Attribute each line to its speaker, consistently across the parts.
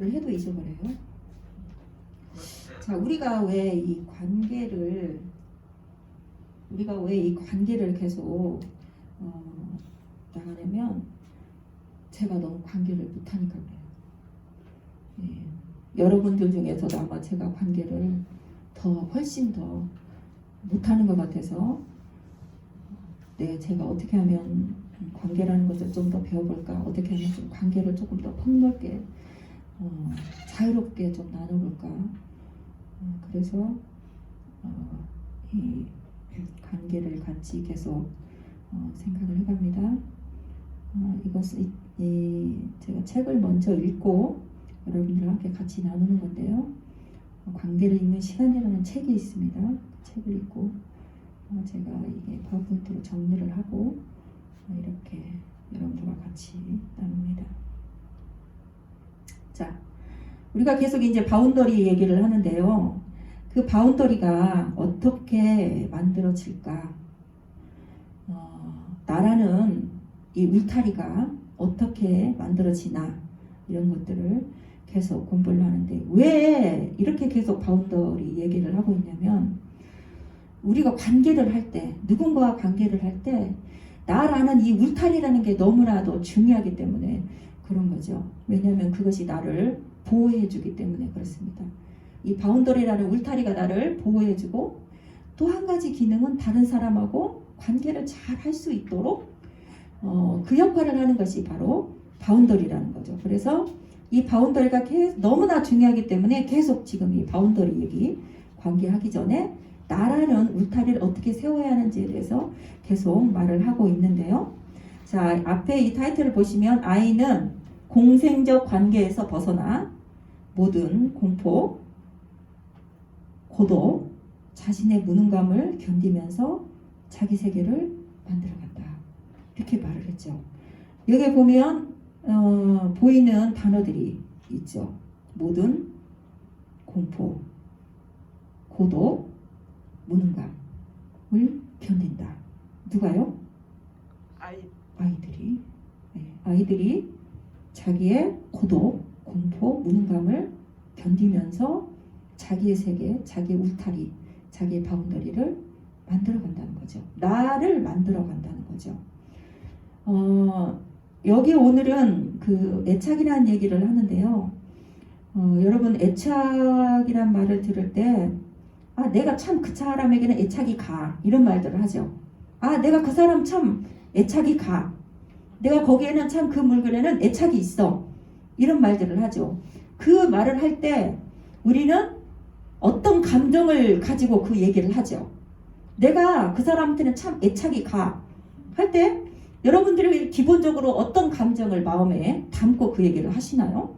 Speaker 1: 해도 잊어버려요. 자, 우리가 왜 이 관계를 계속 나가려면 제가 너무 관계를 못하니까 그래요. 예. 여러분들 중에서도 아마 제가 관계를 훨씬 더 못하는 것 같아서 제가 어떻게 하면 관계라는 것을 좀 더 배워볼까, 어떻게 하면 좀 관계를 조금 더 폭넓게 자유롭게 좀 나눠볼까. 그래서 이 관계를 같이 계속 생각을 해갑니다. 이것을 제가 책을 먼저 읽고 여러분들과 함께 같이 나누는 건데요. 관계를 읽는 시간이라는 책이 있습니다. 그 책을 읽고 제가 이게 파워포인트로 정리를 하고 이렇게 여러분들과 같이 나눕니다. 자, 우리가 계속 이제 바운더리 얘기를 하는데요. 그 바운더리가 어떻게 만들어질까? 나라는 이 울타리가 어떻게 만들어지나 이런 것들을 계속 공부를 하는데 왜 이렇게 계속 바운더리 얘기를 하고 있냐면 우리가 관계를 할 때, 누군가와 관계를 할 때 나라는 이 울타리라는 게 너무나도 중요하기 때문에 그런 거죠. 왜냐하면 그것이 나를 보호해주기 때문에 그렇습니다. 이 바운더리라는 울타리가 나를 보호해주고 또 한 가지 기능은 다른 사람하고 관계를 잘 할 수 있도록 그 역할을 하는 것이 바로 바운더리라는 거죠. 그래서 이 바운더리가 너무나 중요하기 때문에 계속 지금 이 바운더리 얘기 관계하기 전에 나라는 울타리를 어떻게 세워야 하는지에 대해서 계속 말을 하고 있는데요. 자, 앞에 이 타이틀을 보시면 아이는 공생적 관계에서 벗어나 모든 공포, 고독, 자신의 무능감을 견디면서 자기 세계를 만들어간다. 이렇게 말을 했죠. 여기 보면 보이는 단어들이 있죠. 모든 공포, 고독, 무능감을 견딘다. 누가요? 아이들이. 네, 아이들이 자기의 고독, 공포, 무능감을 견디면서 자기의 세계, 자기의 울타리, 자기의 바운더리를 만들어간다는 거죠. 나를 만들어간다는 거죠. 여기 오늘은 그 애착이라는 얘기를 하는데요. 여러분 애착이란 말을 들을 때 내가 참 그 사람에게는 애착이 가 이런 말들을 하죠. 내가 그 사람 참 애착이 가. 내가 거기에는 참 그 물건에는 애착이 있어. 이런 말들을 하죠. 그 말을 할 때 우리는 어떤 감정을 가지고 그 얘기를 하죠. 내가 그 사람한테는 참 애착이 가. 할 때 여러분들이 기본적으로 어떤 감정을 마음에 담고 그 얘기를 하시나요?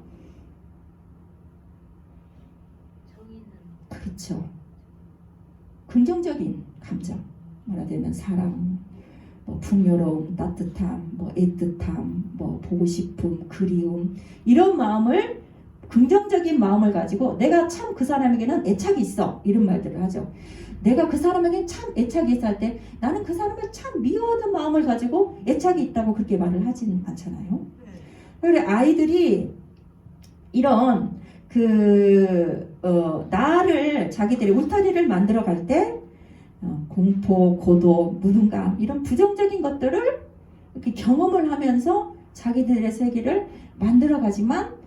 Speaker 1: 그렇죠. 긍정적인 감정. 말하자면 사랑, 풍요로움, 따뜻함, 애틋함, 보고 싶음, 그리움 이런 마음을 긍정적인 마음을 가지고 내가 참 그 사람에게는 애착이 있어 이런 말들을 하죠. 내가 그 사람에게 참 애착이 있어 할 때 나는 그 사람을 참 미워하는 마음을 가지고 애착이 있다고 그렇게 말을 하지는 않잖아요. 그래 아이들이 이런 나를 자기들의 울타리를 만들어 갈 때 공포, 고독, 무능감 이런 부정적인 것들을 이렇게 경험을 하면서 자기들의 세계를 만들어가지만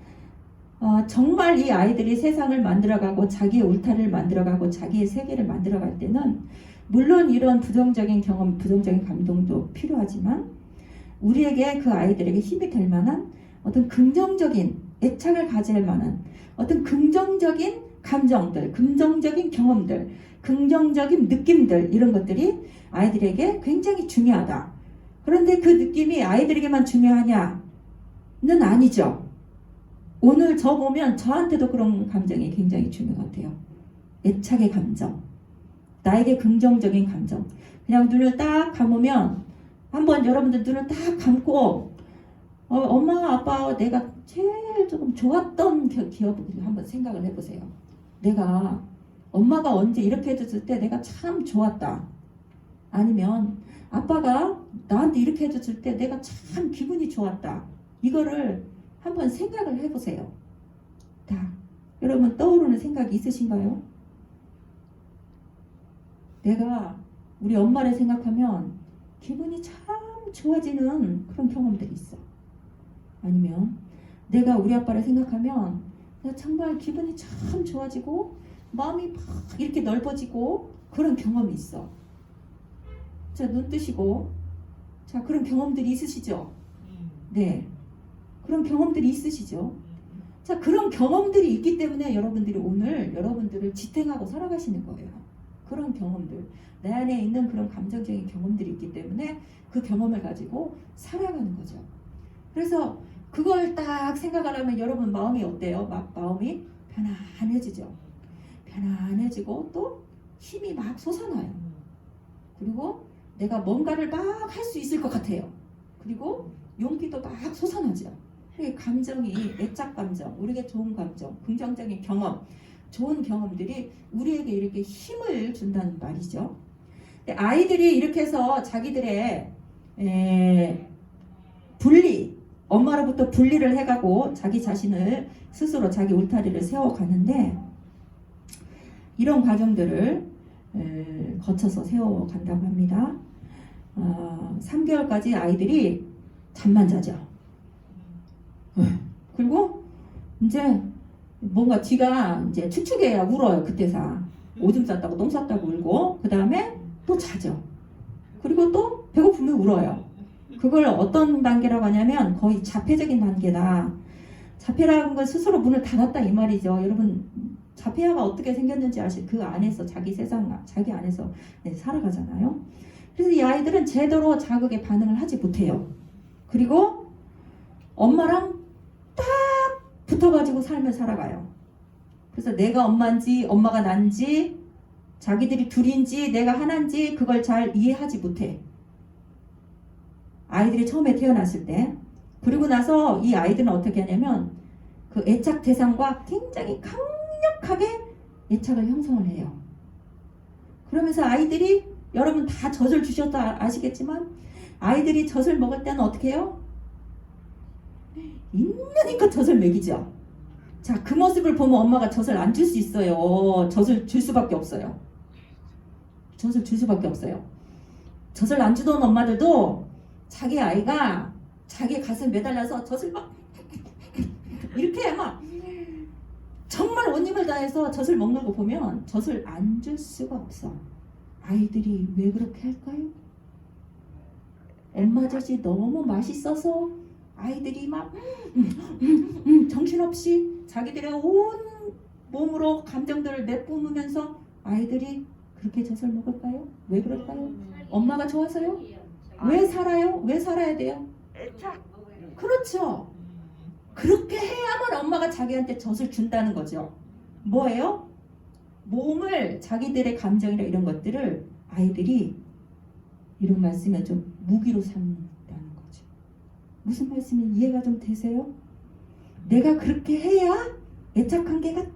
Speaker 1: 정말 이 아이들이 세상을 만들어가고 자기의 울타리를 만들어가고 자기의 세계를 만들어갈 때는 물론 이런 부정적인 경험, 부정적인 감동도 필요하지만 우리에게 그 아이들에게 힘이 될 만한 어떤 긍정적인 애착을 가질 만한 어떤 긍정적인 감정들, 긍정적인 경험들, 긍정적인 느낌들 이런 것들이 아이들에게 굉장히 중요하다. 그런데 그 느낌이 아이들에게만 중요하냐는 아니죠. 오늘 저 보면 저한테도 그런 감정이 굉장히 중요한 것 같아요. 애착의 감정, 나에게 긍정적인 감정. 그냥 눈을 딱 감으면 한번 여러분들 눈을 딱 감고 엄마 아빠 내가 제일 조금 좋았던 기억을 한번 생각을 해보세요. 내가 엄마가 언제 이렇게 해줬을 때 내가 참 좋았다. 아니면 아빠가 나한테 이렇게 해줬을 때 내가 참 기분이 좋았다. 이거를 한번 생각을 해보세요. 여러분 떠오르는 생각이 있으신가요? 내가 우리 엄마를 생각하면 기분이 참 좋아지는 그런 경험들이 있어. 아니면 내가 우리 아빠를 생각하면 나 정말 기분이 참 좋아지고 마음이 막 이렇게 넓어지고 그런 경험이 있어. 자, 눈 뜨시고. 자, 그런 경험들이 있으시죠? 네. 그런 경험들이 있으시죠? 자, 그런 경험들이 있기 때문에 여러분들이 오늘 여러분들을 지탱하고 살아가시는 거예요. 그런 경험들. 내 안에 있는 그런 감정적인 경험들이 있기 때문에 그 경험을 가지고 살아가는 거죠. 그래서 그걸 딱 생각하려면 여러분 마음이 어때요? 마음이 편안해지죠. 편안해지고 또 힘이 막 솟아나요. 그리고 내가 뭔가를 막 할 수 있을 것 같아요. 그리고 용기도 막 솟아나죠. 감정이 애착 감정, 우리에게 좋은 감정, 긍정적인 경험, 좋은 경험들이 우리에게 이렇게 힘을 준다는 말이죠. 아이들이 이렇게 해서 자기들의 분리, 엄마로부터 분리를 해가고 자기 자신을 스스로 자기 울타리를 세워가는데 이런 과정들을 거쳐서 세워간다고 합니다. 3개월까지 아이들이 잠만 자죠. 그리고 이제 뭔가 쥐가 이제 축축해야 울어요. 그때사 오줌 쌌다고 똥 쌌다고 울고 그 다음에 또 자죠. 그리고 또 배고프면 울어요. 그걸 어떤 단계라고 하냐면 거의 자폐적인 단계다. 자폐라는 건 스스로 문을 닫았다 이 말이죠. 여러분 자폐아가 어떻게 생겼는지 아시죠? 그 안에서 자기 세상, 자기 안에서 살아가잖아요. 그래서 이 아이들은 제대로 자극에 반응을 하지 못해요. 그리고 엄마랑 딱 붙어가지고 삶을 살아가요. 그래서 내가 엄마인지 엄마가 난지 자기들이 둘인지 내가 하나인지 그걸 잘 이해하지 못해. 아이들이 처음에 태어났을 때. 그리고 나서 이 아이들은 어떻게 하냐면 그 애착 대상과 굉장히 강력하게 애착을 형성을 해요. 그러면서 아이들이 여러분 다 젖을 주셨다 아시겠지만 아이들이 젖을 먹을 때는 어떻게 해요? 있는 힘껏 젖을 먹이죠. 자, 그 모습을 보면 엄마가 젖을 안 줄 수 있어요. 젖을 줄 수밖에 없어요. 젖을 줄 수밖에 없어요. 젖을 안 주던 엄마들도 자기 아이가 자기 가슴 매달려서 젖을 막 이렇게 막 정말 온 힘을 다해서 젖을 먹는 거 보면 젖을 안 줄 수가 없어. 아이들이 왜 그렇게 할까요? 엄마 젖이 너무 맛있어서 아이들이 막 정신없이 자기들의 온 몸으로 감정들을 내뿜으면서 아이들이 그렇게 젖을 먹을까요? 왜 그럴까요? 엄마가 좋아서요? 왜 살아요? 왜 살아야 돼요? 그렇죠. 그렇게 해야만 엄마가 자기한테 젖을 준다는 거죠. 뭐예요? 몸을 자기들의 감정이나 이런 것들을 아이들이 이런 말씀에 좀 무기로 삼는다는 거죠. 무슨 말씀이 이해가 좀 되세요? 내가 그렇게 해야 애착관계가 쫙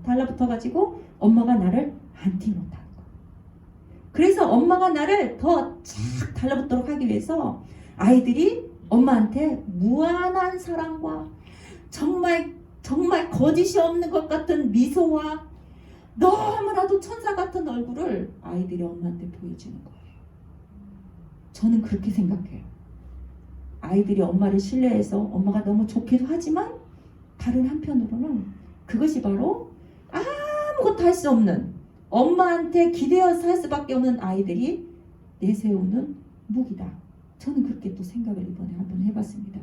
Speaker 1: 달라붙어가지고 엄마가 나를 안티 못하는 거예요. 그래서 엄마가 나를 더 쫙 달라붙도록 하기 위해서 아이들이 엄마한테 무한한 사랑과 정말 거짓이 없는 것 같은 미소와 너무나도 천사 같은 얼굴을 아이들이 엄마한테 보여주는 거예요. 저는 그렇게 생각해요. 아이들이 엄마를 신뢰해서 엄마가 너무 좋기도 하지만 다른 한편으로는 그것이 바로 아무것도 할 수 없는 엄마한테 기대어서 할 수밖에 없는 아이들이 내세우는 무기다. 저는 그렇게 또 생각을 이번에 한번 해봤습니다.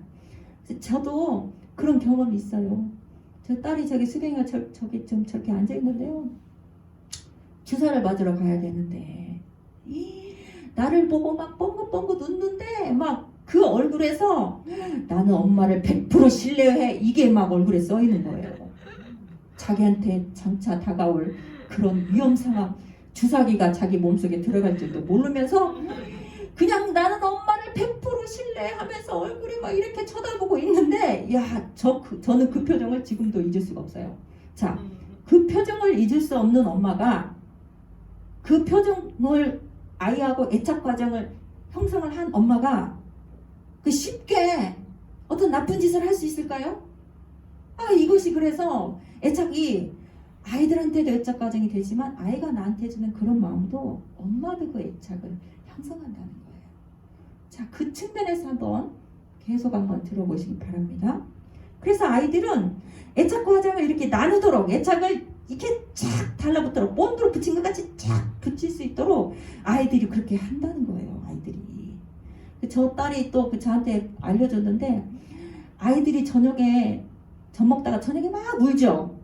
Speaker 1: 저도 그런 경험이 있어요. 저 딸이 저기 수경이가 저기 좀 저렇게 앉아있는데요. 주사를 맞으러 가야 되는데 나를 보고 막 뻥긋뻥긋 웃는데 막 그 얼굴에서 나는 엄마를 100% 신뢰해 이게 막 얼굴에 써있는 거예요. 자기한테 장차 다가올 그런 위험 상황 주사기가 자기 몸속에 들어갈 줄도 모르면서 그냥 나는 엄마를 100% 신뢰하면서 얼굴이 막 이렇게 쳐다보고 있는데 저는 그 표정을 지금도 잊을 수가 없어요. 자, 그 표정을 잊을 수 없는 엄마가 그 표정을 아이하고 애착 과정을 형성을 한 엄마가 그 쉽게 어떤 나쁜 짓을 할 수 있을까요? 이것이 그래서 애착이 아이들한테도 애착 과정이 되지만 아이가 나한테 주는 그런 마음도 엄마도 그 애착을 형성한다는 거예요. 자, 그 측면에서 계속 한번 들어보시기 바랍니다. 그래서 아이들은 애착 과정을 이렇게 나누도록 애착을 이렇게 쫙 달라붙도록 본드로 붙인 것 같이 쫙 붙일 수 있도록 아이들이 그렇게 한다는 거예요. 아이들이. 저 딸이 또 저한테 알려줬는데 아이들이 저녁에 젖 먹다가 저녁에 막 울죠.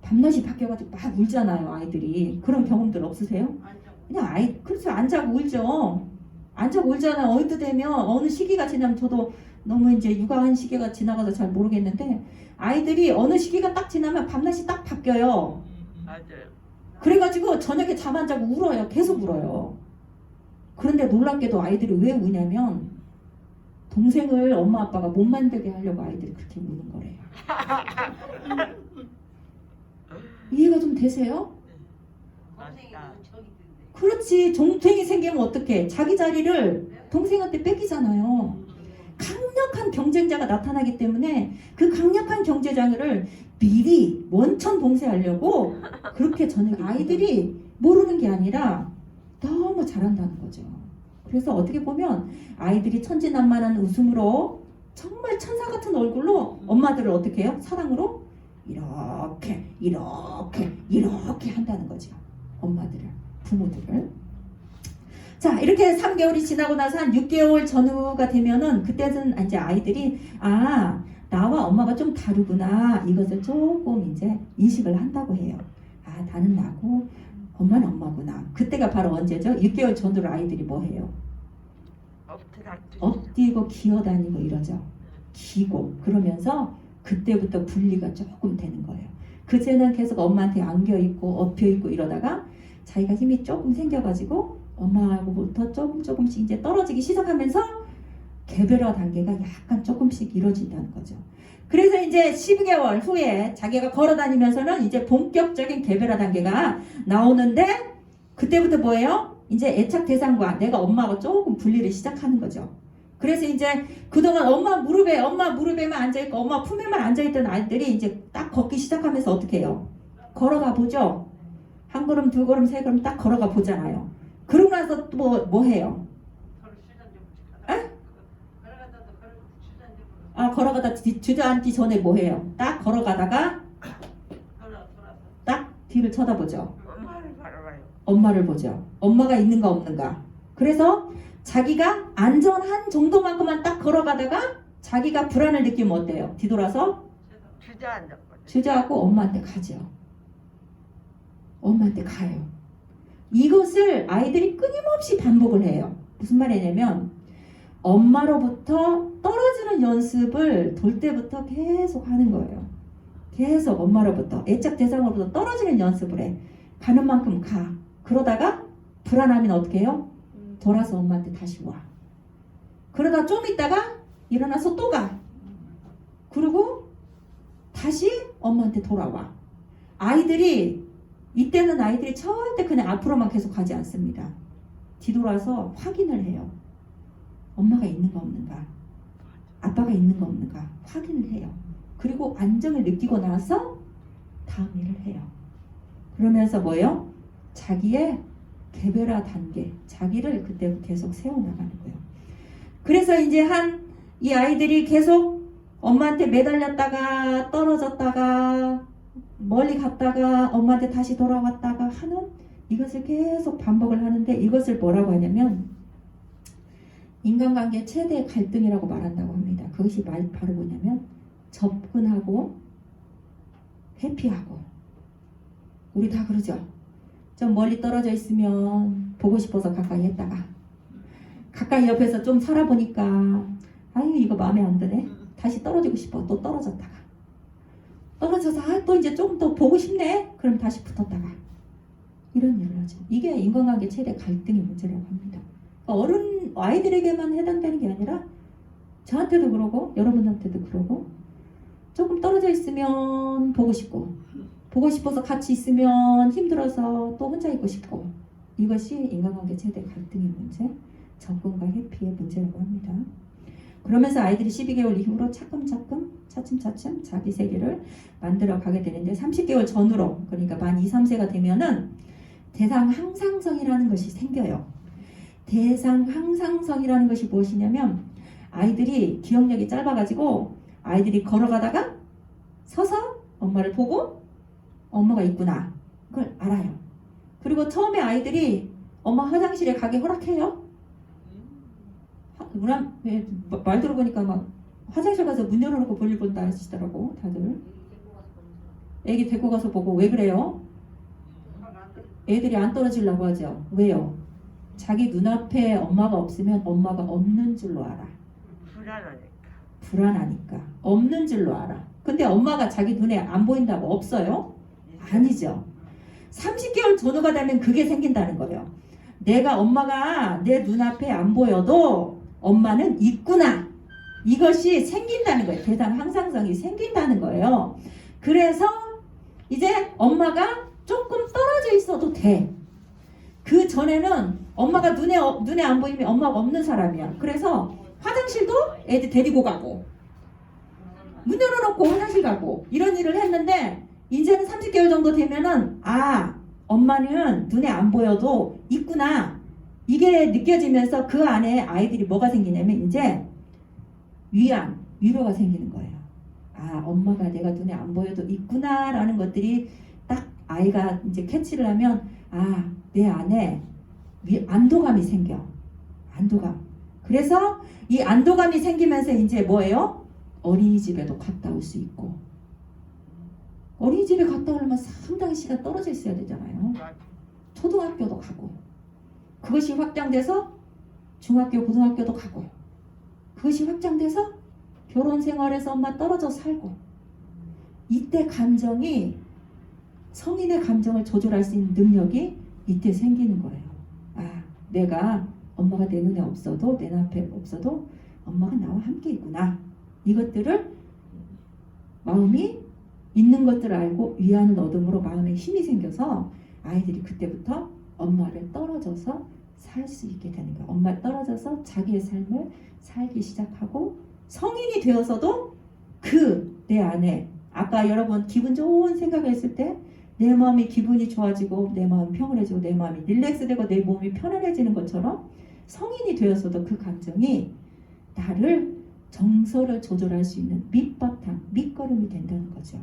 Speaker 1: 밤낮이 바뀌어가지고 막 울잖아요. 아이들이. 그런 경험들 없으세요? 그냥 그렇죠. 안 자고 울죠. 안 자고 울잖아요. 어느 되면 어느 시기가 지나면 저도 너무 이제 육아한 시기가 지나가서 잘 모르겠는데 아이들이 어느 시기가 딱 지나면 밤낮이 딱 바뀌어요.
Speaker 2: 맞아요.
Speaker 1: 그래가지고 저녁에 잠 안 자고 울어요. 계속 울어요. 그런데 놀랍게도 아이들이 왜 우냐면 동생을 엄마 아빠가 못 만들게 하려고 아이들이 그렇게 우는 거래요. 이해가 좀 되세요?
Speaker 2: 맞다.
Speaker 1: 그렇지. 동생이 생기면 어떡해. 자기 자리를 동생한테 뺏기잖아요. 강력한 경쟁자가 나타나기 때문에 그 강력한 경쟁자를 미리 원천 봉쇄하려고 그렇게 저녁에 아이들이 모르는 게 아니라 너무 잘한다는 거죠. 그래서 어떻게 보면 아이들이 천진난만한 웃음으로 정말 천사 같은 얼굴로 엄마들을 어떻게 해요? 사랑으로 이렇게 한다는 거죠. 엄마들을, 부모들을. 자, 이렇게 3개월이 지나고 나서 한 6개월 전후가 되면은 그때는 이제 아이들이 나와 엄마가 좀 다르구나 이것을 조금 이제 인식을 한다고 해요. 나는 나고 엄마는 엄마구나. 그때가 바로 언제죠? 6개월 전후로 아이들이 뭐 해요? 엎드리고 기어다니고 이러죠. 기고 그러면서 그때부터 분리가 조금 되는 거예요. 그제는 계속 엄마한테 안겨있고 엎여있고 이러다가 자기가 힘이 조금 생겨가지고 엄마하고부터 조금씩 이제 떨어지기 시작하면서 개별화 단계가 약간 조금씩 이루어진다는 거죠. 그래서 이제 12개월 후에 자기가 걸어다니면서는 이제 본격적인 개별화 단계가 나오는데 그때부터 뭐예요? 이제 애착 대상과 내가 엄마하고 조금 분리를 시작하는 거죠. 그래서 이제 그동안 엄마 무릎에만 앉아있고 엄마 품에만 앉아있던 아이들이 이제 딱 걷기 시작하면서 어떻게 해요? 걸어가 보죠. 한 걸음, 두 걸음, 세 걸음 딱 걸어가 보잖아요. 그러고 나서 또 뭐 해요? 걸어가다 주저앉기 전에 뭐 해요? 딱 걸어가다가 딱 뒤를 쳐다보죠. 엄마를 보죠. 엄마가 있는가 없는가. 그래서 자기가 안전한 정도만큼만 딱 걸어가다가 자기가 불안을 느끼면 어때요? 뒤돌아서 주저앉고 엄마한테 가죠. 엄마한테 가요. 이것을 아이들이 끊임없이 반복을 해요. 무슨 말이냐면 엄마로부터 떨어지는 연습을 돌 때부터 계속 하는 거예요. 계속 엄마로부터 애착 대상으로부터 떨어지는 연습을 해. 가는 만큼 가. 그러다가 불안하면 어떻게 해요? 돌아서 엄마한테 다시 와. 그러다 좀 있다가 일어나서 또 가. 그리고 다시 엄마한테 돌아와. 이때는 아이들이 절대 그냥 앞으로만 계속 가지 않습니다. 뒤돌아서 확인을 해요. 엄마가 있는가 없는가, 아빠가 있는가 없는가 확인을 해요. 그리고 안정을 느끼고 나서 다음 일을 해요. 그러면서 뭐예요? 자기의 개별화 단계, 자기를 그때 계속 세워나가는 거예요. 그래서 이제 이 아이들이 계속 엄마한테 매달렸다가 떨어졌다가 멀리 갔다가 엄마한테 다시 돌아왔다가 하는 이것을 계속 반복을 하는데 이것을 뭐라고 하냐면 인간관계 최대 갈등이라고 말한다고 합니다. 그것이 바로 뭐냐면 접근하고 회피하고. 우리 다 그러죠. 좀 멀리 떨어져 있으면 보고 싶어서 가까이 했다가 가까이 옆에서 좀 살아보니까 아유 이거 마음에 안 드네. 다시 떨어지고 싶어. 또 떨어졌다가 떨어져서 또 이제 조금 더 보고 싶네. 그럼 다시 붙었다가 이런 일을 하죠. 이게 인간관계 최대 갈등의 문제라고 합니다. 아이들에게만 해당되는 게 아니라 저한테도 그러고 여러분한테도 그러고 조금 떨어져 있으면 보고 싶고 보고 싶어서 같이 있으면 힘들어서 또 혼자 있고 싶고 이것이 인간관계 최대 갈등의 문제, 접근과 회피의 문제라고 합니다. 그러면서 아이들이 12개월 이후로 차츰차츰 자기 세계를 만들어 가게 되는데 30개월 전후로 그러니까 만 2, 3세가 되면은 대상 항상성이라는 것이 생겨요. 대상 항상성이라는 것이 무엇이냐면 아이들이 기억력이 짧아가지고 아이들이 걸어가다가 서서 엄마를 보고 엄마가 있구나 그걸 알아요. 그리고 처음에 아이들이 엄마 화장실에 가기 허락해요. 말 들어보니까 막 화장실 가서 문 열어놓고 볼일 본다 하시더라고 다들. 애기 데리고 가서 보고 왜 그래요? 애들이 안 떨어지려고 하죠. 왜요? 자기 눈앞에 엄마가 없으면 엄마가 없는 줄로 알아. 불안하니까 없는 줄로 알아. 근데 엄마가 자기 눈에 안 보인다고 없어요? 아니죠. 30개월 전후가 되면 그게 생긴다는 거예요. 내가 엄마가 내 눈앞에 안 보여도 엄마는 있구나. 이것이 생긴다는 거예요. 대상 항상성이 생긴다는 거예요. 그래서 이제 엄마가 조금 떨어져 있어도 돼. 그 전에는 엄마가 눈에 안 보이면 엄마가 없는 사람이야. 그래서 화장실도 애들 데리고 가고 문 열어놓고 화장실 가고 이런 일을 했는데 이제는 30개월 정도 되면은 엄마는 눈에 안 보여도 있구나. 이게 느껴지면서 그 안에 아이들이 뭐가 생기냐면 이제 위로가 생기는 거예요. 엄마가 내가 눈에 안 보여도 있구나라는 것들이 딱 아이가 이제 캐치를 하면 내 안에 안도감이 생겨. 안도감. 그래서 이 안도감이 생기면서 이제 뭐예요? 어린이집에도 갔다 올 수 있고 어린이집에 갔다 오려면 상당히 시간 떨어져 있어야 되잖아요. 초등학교도 가고 그것이 확장돼서 중학교, 고등학교도 가고 그것이 확장돼서 결혼 생활에서 엄마 떨어져 살고 이때 감정이 성인의 감정을 조절할 수 있는 능력이 이때 생기는 거예요. 내가 엄마가 내 눈에 없어도 내 앞에 없어도 엄마가 나와 함께 있구나. 이것들을 마음이 있는 것들을 알고 위안을 얻음으로 마음에 힘이 생겨서 아이들이 그때부터 엄마를 떨어져서 살 수 있게 되는 거예요. 엄마 떨어져서 자기의 삶을 살기 시작하고 성인이 되어서도 내 안에 아까 여러분 기분 좋은 생각을 했을 때 내 마음이 기분이 좋아지고 내 마음이 평온해지고 내 마음이 릴렉스되고 내 몸이 편안해지는 것처럼 성인이 되어서도 그 감정이 나를 정서를 조절할 수 있는 밑바탕, 밑거름이 된다는 거죠.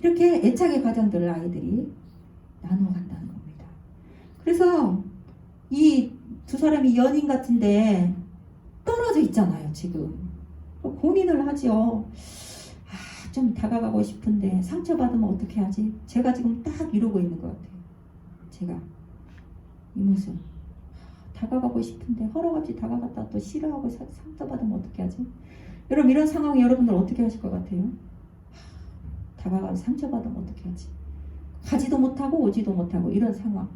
Speaker 1: 이렇게 애착의 과정들을 아이들이 나눠간다는 겁니다. 그래서 이 두 사람이 연인 같은데 떨어져 있잖아요, 지금. 고민을 하죠. 좀 다가가고 싶은데 상처받으면 어떻게 하지? 제가 지금 딱 이러고 있는 것 같아요. 제가 이 모습. 다가가고 싶은데 허락없이 다가갔다 또 싫어하고 상처받으면 어떻게 하지? 여러분 이런 상황에 여러분들 어떻게 하실 것 같아요? 다가가서 상처받으면 어떻게 하지? 가지도 못하고 오지도 못하고 이런 상황.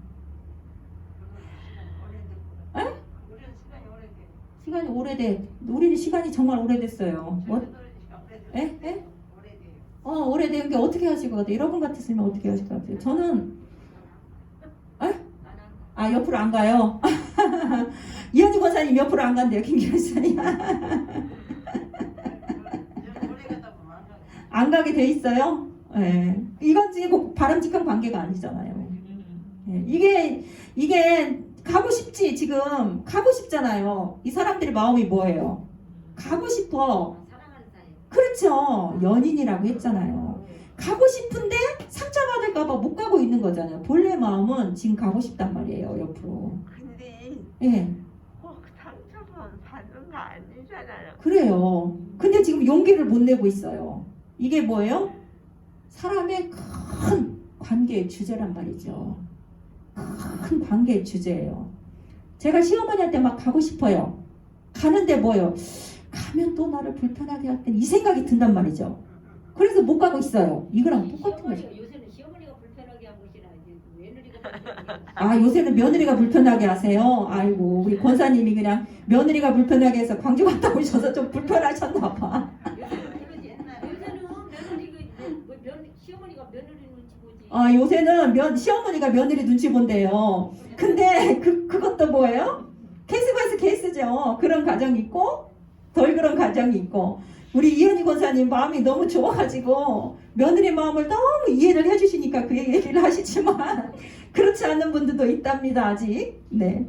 Speaker 1: 시간이 오래돼. 우리는 시간이 정말 오래됐어요. 오래된 게 어떻게 하실 것 같아요? 여러분 같으시면 어떻게 하실 것 같아요? 저는 옆으로 안 가요. 이현희 권사님 옆으로 안 간대요. 김기현 권사님. 안 가게 돼 있어요. 네. 이건 지금 바람직한 관계가 아니잖아요. 네. 이게 가고 싶지. 지금 가고 싶잖아요. 이 사람들의 마음이 뭐예요? 가고 싶어. 그렇죠. 연인이라고 했잖아요. 가고 싶은데 상처받을까봐 못 가고 있는 거잖아요. 본래 마음은 지금 가고 싶단 말이에요. 옆으로.
Speaker 2: 근데 꼭 상처받는 거 아니잖아요.
Speaker 1: 그래요. 근데 지금 용기를 못 내고 있어요. 이게 뭐예요? 사람의 큰 관계의 주제란 말이죠. 큰 관계의 주제예요. 제가 시어머니한테 막 가고 싶어요. 가는데 뭐예요? 가면 또 나를 불편하게 할 땐 이 생각이 든단 말이죠. 그래서 못 가고 있어요. 이거랑 똑같은 거죠.
Speaker 3: 요새는 시어머니가 불편하게 하는 것이라 이제 며느리가 불편하게
Speaker 1: 요새는 며느리가 불편하게 하세요. 아이고 우리 권사님이 그냥 며느리가 불편하게 해서 광주 갔다 오셔서 좀 불편하셨나 봐.
Speaker 3: 시어머니가 며느리 눈치 보지.
Speaker 1: 요새는 시어머니가 며느리 눈치 본대요. 근데 그것도 뭐예요? 케이스 바이스 케이스죠. 그런 가정이 있고 덜 그런 가정이 있고, 우리 이현희 권사님 마음이 너무 좋아가지고 며느리 마음을 너무 이해를 해주시니까 그 얘기를 하시지만 그렇지 않은 분들도 있답니다, 아직. 네.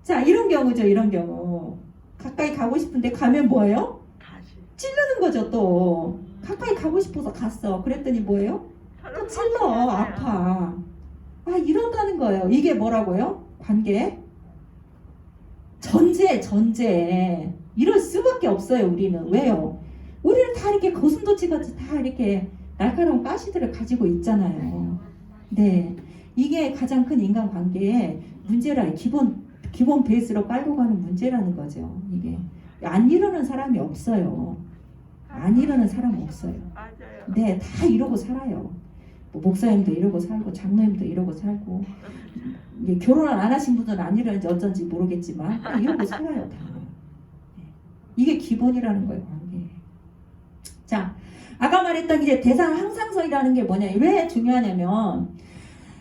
Speaker 1: 자, 이런 경우죠, 이런 경우. 가까이 가고 싶은데 가면 뭐예요?
Speaker 2: 다시
Speaker 1: 찌르는 거죠, 또. 가까이 가고 싶어서 갔어. 그랬더니 뭐예요?
Speaker 2: 서로
Speaker 1: 또 찔러,
Speaker 2: 거슬려요.
Speaker 1: 아파. 아, 이런다는 거예요. 이게 뭐라고요? 관계? 전제. 이럴 수밖에 없어요, 우리는. 왜요? 우리는 다 이렇게 고슴도치같이 다 이렇게 날카로운 가시들을 가지고 있잖아요. 네. 이게 가장 큰 인간관계의 문제라, 기본 베이스로 깔고 가는 문제라는 거죠. 이게. 안 이러는 사람이 없어요. 안 이러는 사람 없어요.
Speaker 2: 맞아요.
Speaker 1: 네, 다 이러고 살아요. 뭐 목사님도 이러고 살고, 장로님도 이러고 살고, 이게 결혼을 안 하신 분들은 안 이러는지 어쩐지 모르겠지만, 다 이러고 살아요, 다. 네. 이게 기본이라는 거예요, 관계. 자, 아까 말했던 이제 대상 항상성이라는 게 뭐냐, 왜 중요하냐면,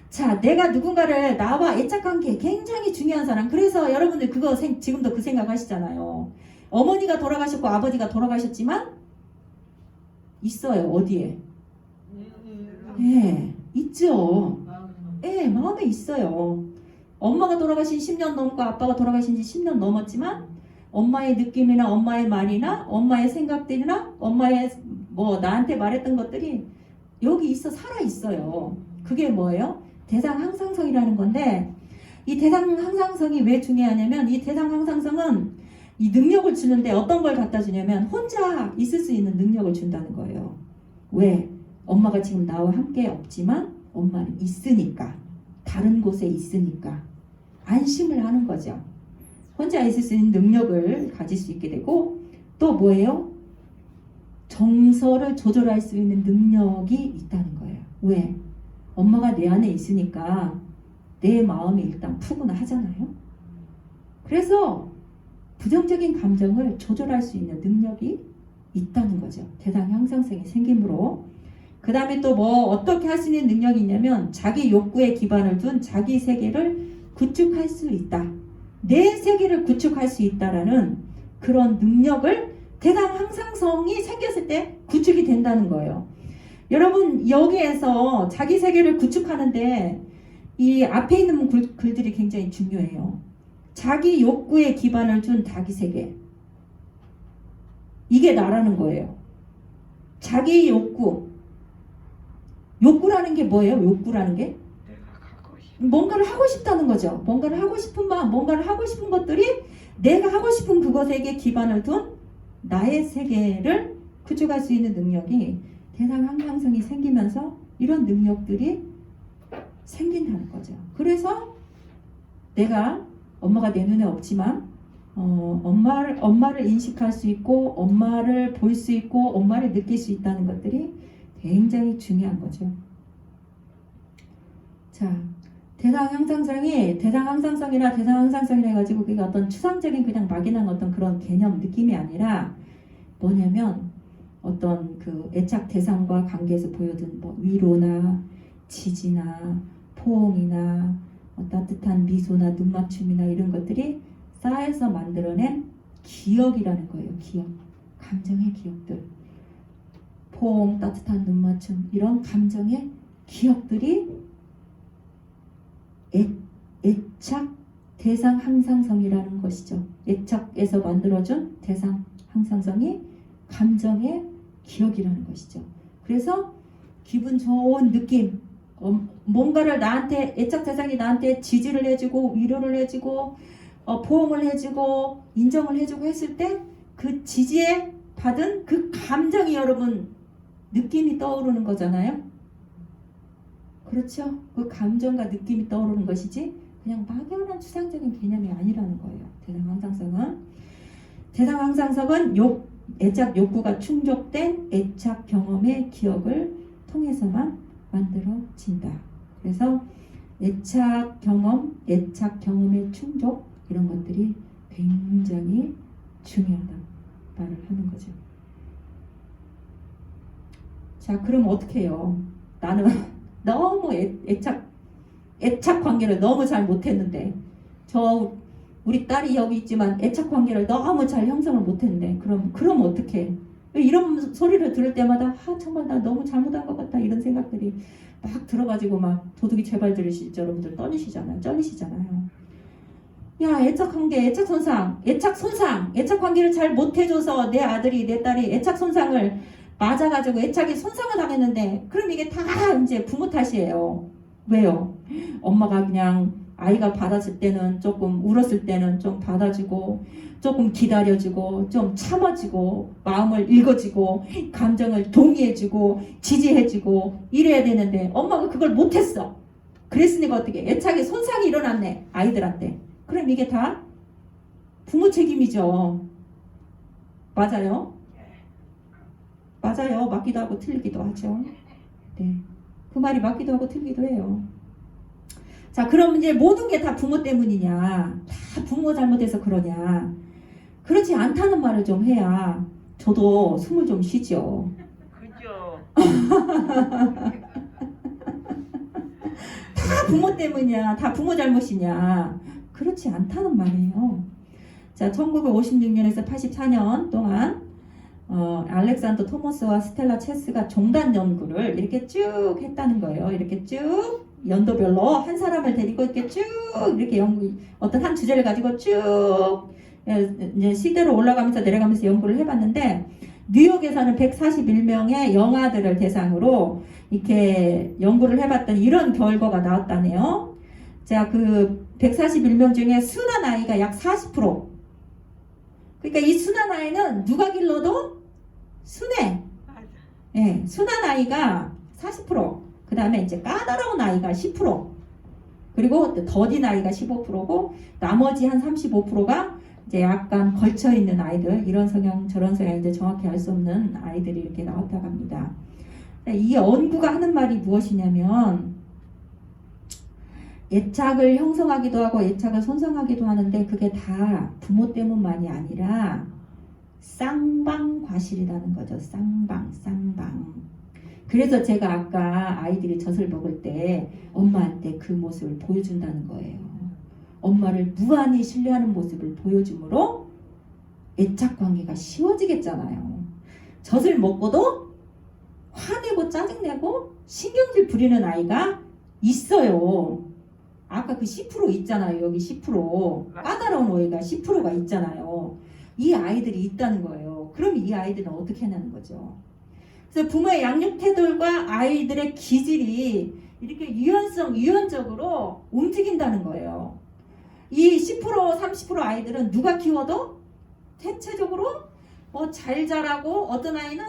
Speaker 1: 자, 내가 누군가를 나와 애착관계 굉장히 중요한 사람. 그래서 여러분들 지금도 그 생각 하시잖아요. 어머니가 돌아가셨고 아버지가 돌아가셨지만 있어요. 어디에? 예, 있죠. 예, 마음에 있어요. 엄마가 돌아가신 10년 넘고 아빠가 돌아가신 지 10년 넘었지만 엄마의 느낌이나 엄마의 말이나 엄마의 생각들이나 엄마의 뭐 나한테 말했던 것들이 여기 살아 있어요. 그게 뭐예요? 대상 항상성이라는 건데, 이 대상 항상성이 왜 중요하냐면, 이 대상 항상성은 이 능력을 주는데 어떤 걸 갖다 주냐면 혼자 있을 수 있는 능력을 준다는 거예요. 왜? 엄마가 지금 나와 함께 없지만 엄마는 있으니까, 다른 곳에 있으니까 안심을 하는 거죠. 혼자 있을 수 있는 능력을 가질 수 있게 되고, 또 뭐예요? 정서를 조절할 수 있는 능력이 있다는 거예요. 왜? 엄마가 내 안에 있으니까 내 마음이 일단 푸근하잖아요. 그래서 부정적인 감정을 조절할 수 있는 능력이 있다는 거죠. 대상 형성성이 생기므로. 그 다음에 또 뭐 어떻게 할 수 있는 능력이 있냐면 자기 욕구에 기반을 둔 자기 세계를 구축할 수 있다. 내 세계를 구축할 수 있다라는 그런 능력을 대상 항상성이 생겼을 때 구축이 된다는 거예요. 여러분, 여기에서 자기 세계를 구축하는데 이 앞에 있는 글들이 굉장히 중요해요. 자기 욕구에 기반을 둔 자기 세계. 이게 나라는 거예요. 자기 욕구. 욕구라는 게 뭐예요? 욕구라는 게?
Speaker 2: 내가 갖고 싶어.
Speaker 1: 뭔가를 하고 싶다는 거죠. 뭔가를 하고 싶은 마음, 뭔가를 하고 싶은 것들이 내가 하고 싶은 그것에게 기반을 둔 나의 세계를 구축할 수 있는 능력이 대상 항상성이 생기면서 이런 능력들이 생긴다는 거죠. 그래서 내가 엄마가 내 눈에 없지만 엄마를 인식할 수 있고 엄마를 볼 수 있고 엄마를 느낄 수 있다는 것들이 굉장히 중요한 거죠. 자, 대상 항상성이라 대상 항상성이라 해가지고 그게 어떤 추상적인 그냥 막연한 어떤 그런 개념 느낌이 아니라 뭐냐면 어떤 그 애착 대상과 관계에서 보여준 뭐 위로나 지지나 포옹이나 따뜻한 미소나 눈맞춤이나 이런 것들이 쌓여서 만들어낸 기억이라는 거예요. 기억, 감정의 기억들, 포옹, 따뜻한 눈맞춤 이런 감정의 기억들이 애착 대상 항상성이라는 것이죠. 애착에서 만들어준 대상 항상성이 감정의 기억이라는 것이죠. 그래서 기분 좋은 느낌, 뭔가를 나한테 애착 대상이 나한테 지지를 해주고 위로를 해주고 포옹을 해주고 인정을 해주고 했을 때 그 지지에 받은 그 감정이 여러분 느낌이 떠오르는 거잖아요. 그렇죠? 그 감정과 느낌이 떠오르는 것이지 그냥 막연한 추상적인 개념이 아니라는 거예요. 대상 항상성은 애착 욕구가 충족된 애착 경험의 기억을 통해서만 만들어진다. 그래서 애착 경험의 충족 이런 것들이 굉장히 중요하다 말을 하는 거죠. 자, 그럼 어떻게 해요? 나는 너무 애착 관계를 너무 잘 못했는데 저 우리 딸이 여기 있지만 애착 관계를 너무 잘 형성을 못했는데 그럼 어떡해? 이런 소리를 들을 때마다 정말 나 너무 잘못한 것 같다 이런 생각들이 막 들어가지고 막 도둑이 제발 들으시죠 여러분들 쩔리시잖아요. 야 애착 관계, 애착 손상, 애착 관계를 잘 못해줘서 내 아들이 내 딸이 애착 손상을 맞아가지고 애착이 손상을 당했는데 그럼 이게 다 이제 부모 탓이에요. 왜요? 엄마가 그냥 아이가 받았을 때는 조금 울었을 때는 좀 받아주고 조금 기다려주고 좀 참아주고 마음을 읽어주고 감정을 동의해주고 지지해주고 이래야 되는데 엄마가 그걸 못했어. 그랬으니까 어떻게 애착에 손상이 일어났네 아이들한테. 그럼 이게 다 부모 책임이죠. 맞아요? 맞아요. 맞기도 하고 틀리기도 하죠. 네. 그 말이 맞기도 하고 틀리기도 해요. 자, 그럼 이제 모든 게 다 부모 때문이냐? 다 부모 잘못해서 그러냐? 그렇지 않다는 말을 좀 해야 저도 숨을 좀 쉬죠.
Speaker 2: 그죠?
Speaker 1: 다 부모 때문이냐? 다 부모 잘못이냐? 그렇지 않다는 말이에요. 자, 1956년에서 84년 동안 알렉산더 토머스와 스텔라 체스가 종단 연구를 이렇게 쭉 했다는 거예요. 이렇게 쭉 연도별로 한 사람을 데리고 이렇게 쭉 이렇게 어떤 한 주제를 가지고 쭉 이제 시대로 올라가면서 내려가면서 연구를 해봤는데 뉴욕에서는 141명의 영아들을 대상으로 이렇게 연구를 해봤더니 이런 결과가 나왔다네요. 자, 그 141명 중에 순한 아이가 약 40%. 그러니까 이 순한 아이는 누가 길러도 순해.
Speaker 2: 맞아.
Speaker 1: 예, 순한 아이가 40%. 그 다음에 이제 까다로운 아이가 10%. 그리고 더딘 아이가 15%고 나머지 한 35%가 이제 약간 걸쳐 있는 아이들, 이런 성향 저런 성향 이제 정확히 알 수 없는 아이들이 이렇게 나왔다고 합니다. 이 연구가 하는 말이 무엇이냐면 애착을 형성하기도 하고 애착을 손상하기도 하는데 그게 다 부모 때문만이 아니라 쌍방과실이라는 거죠. 쌍방. 그래서 제가 아까 아이들이 젖을 먹을 때 엄마한테 그 모습을 보여준다는 거예요. 엄마를 무한히 신뢰하는 모습을 보여줌으로 애착 관계가 쉬워지겠잖아요. 젖을 먹고도 화내고 짜증내고 신경질 부리는 아이가 있어요. 아까 그 10% 있잖아요. 여기 10% 까다로운 오해가 10%가 있잖아요. 이 아이들이 있다는 거예요. 그럼 이 아이들은 어떻게 하냐는 거죠. 그래서 부모의 양육 태도가 아이들의 기질이 이렇게 유연적으로 움직인다는 거예요. 이 10% 30% 아이들은 누가 키워도 대체적으로 뭐 잘 자라고 어떤 아이는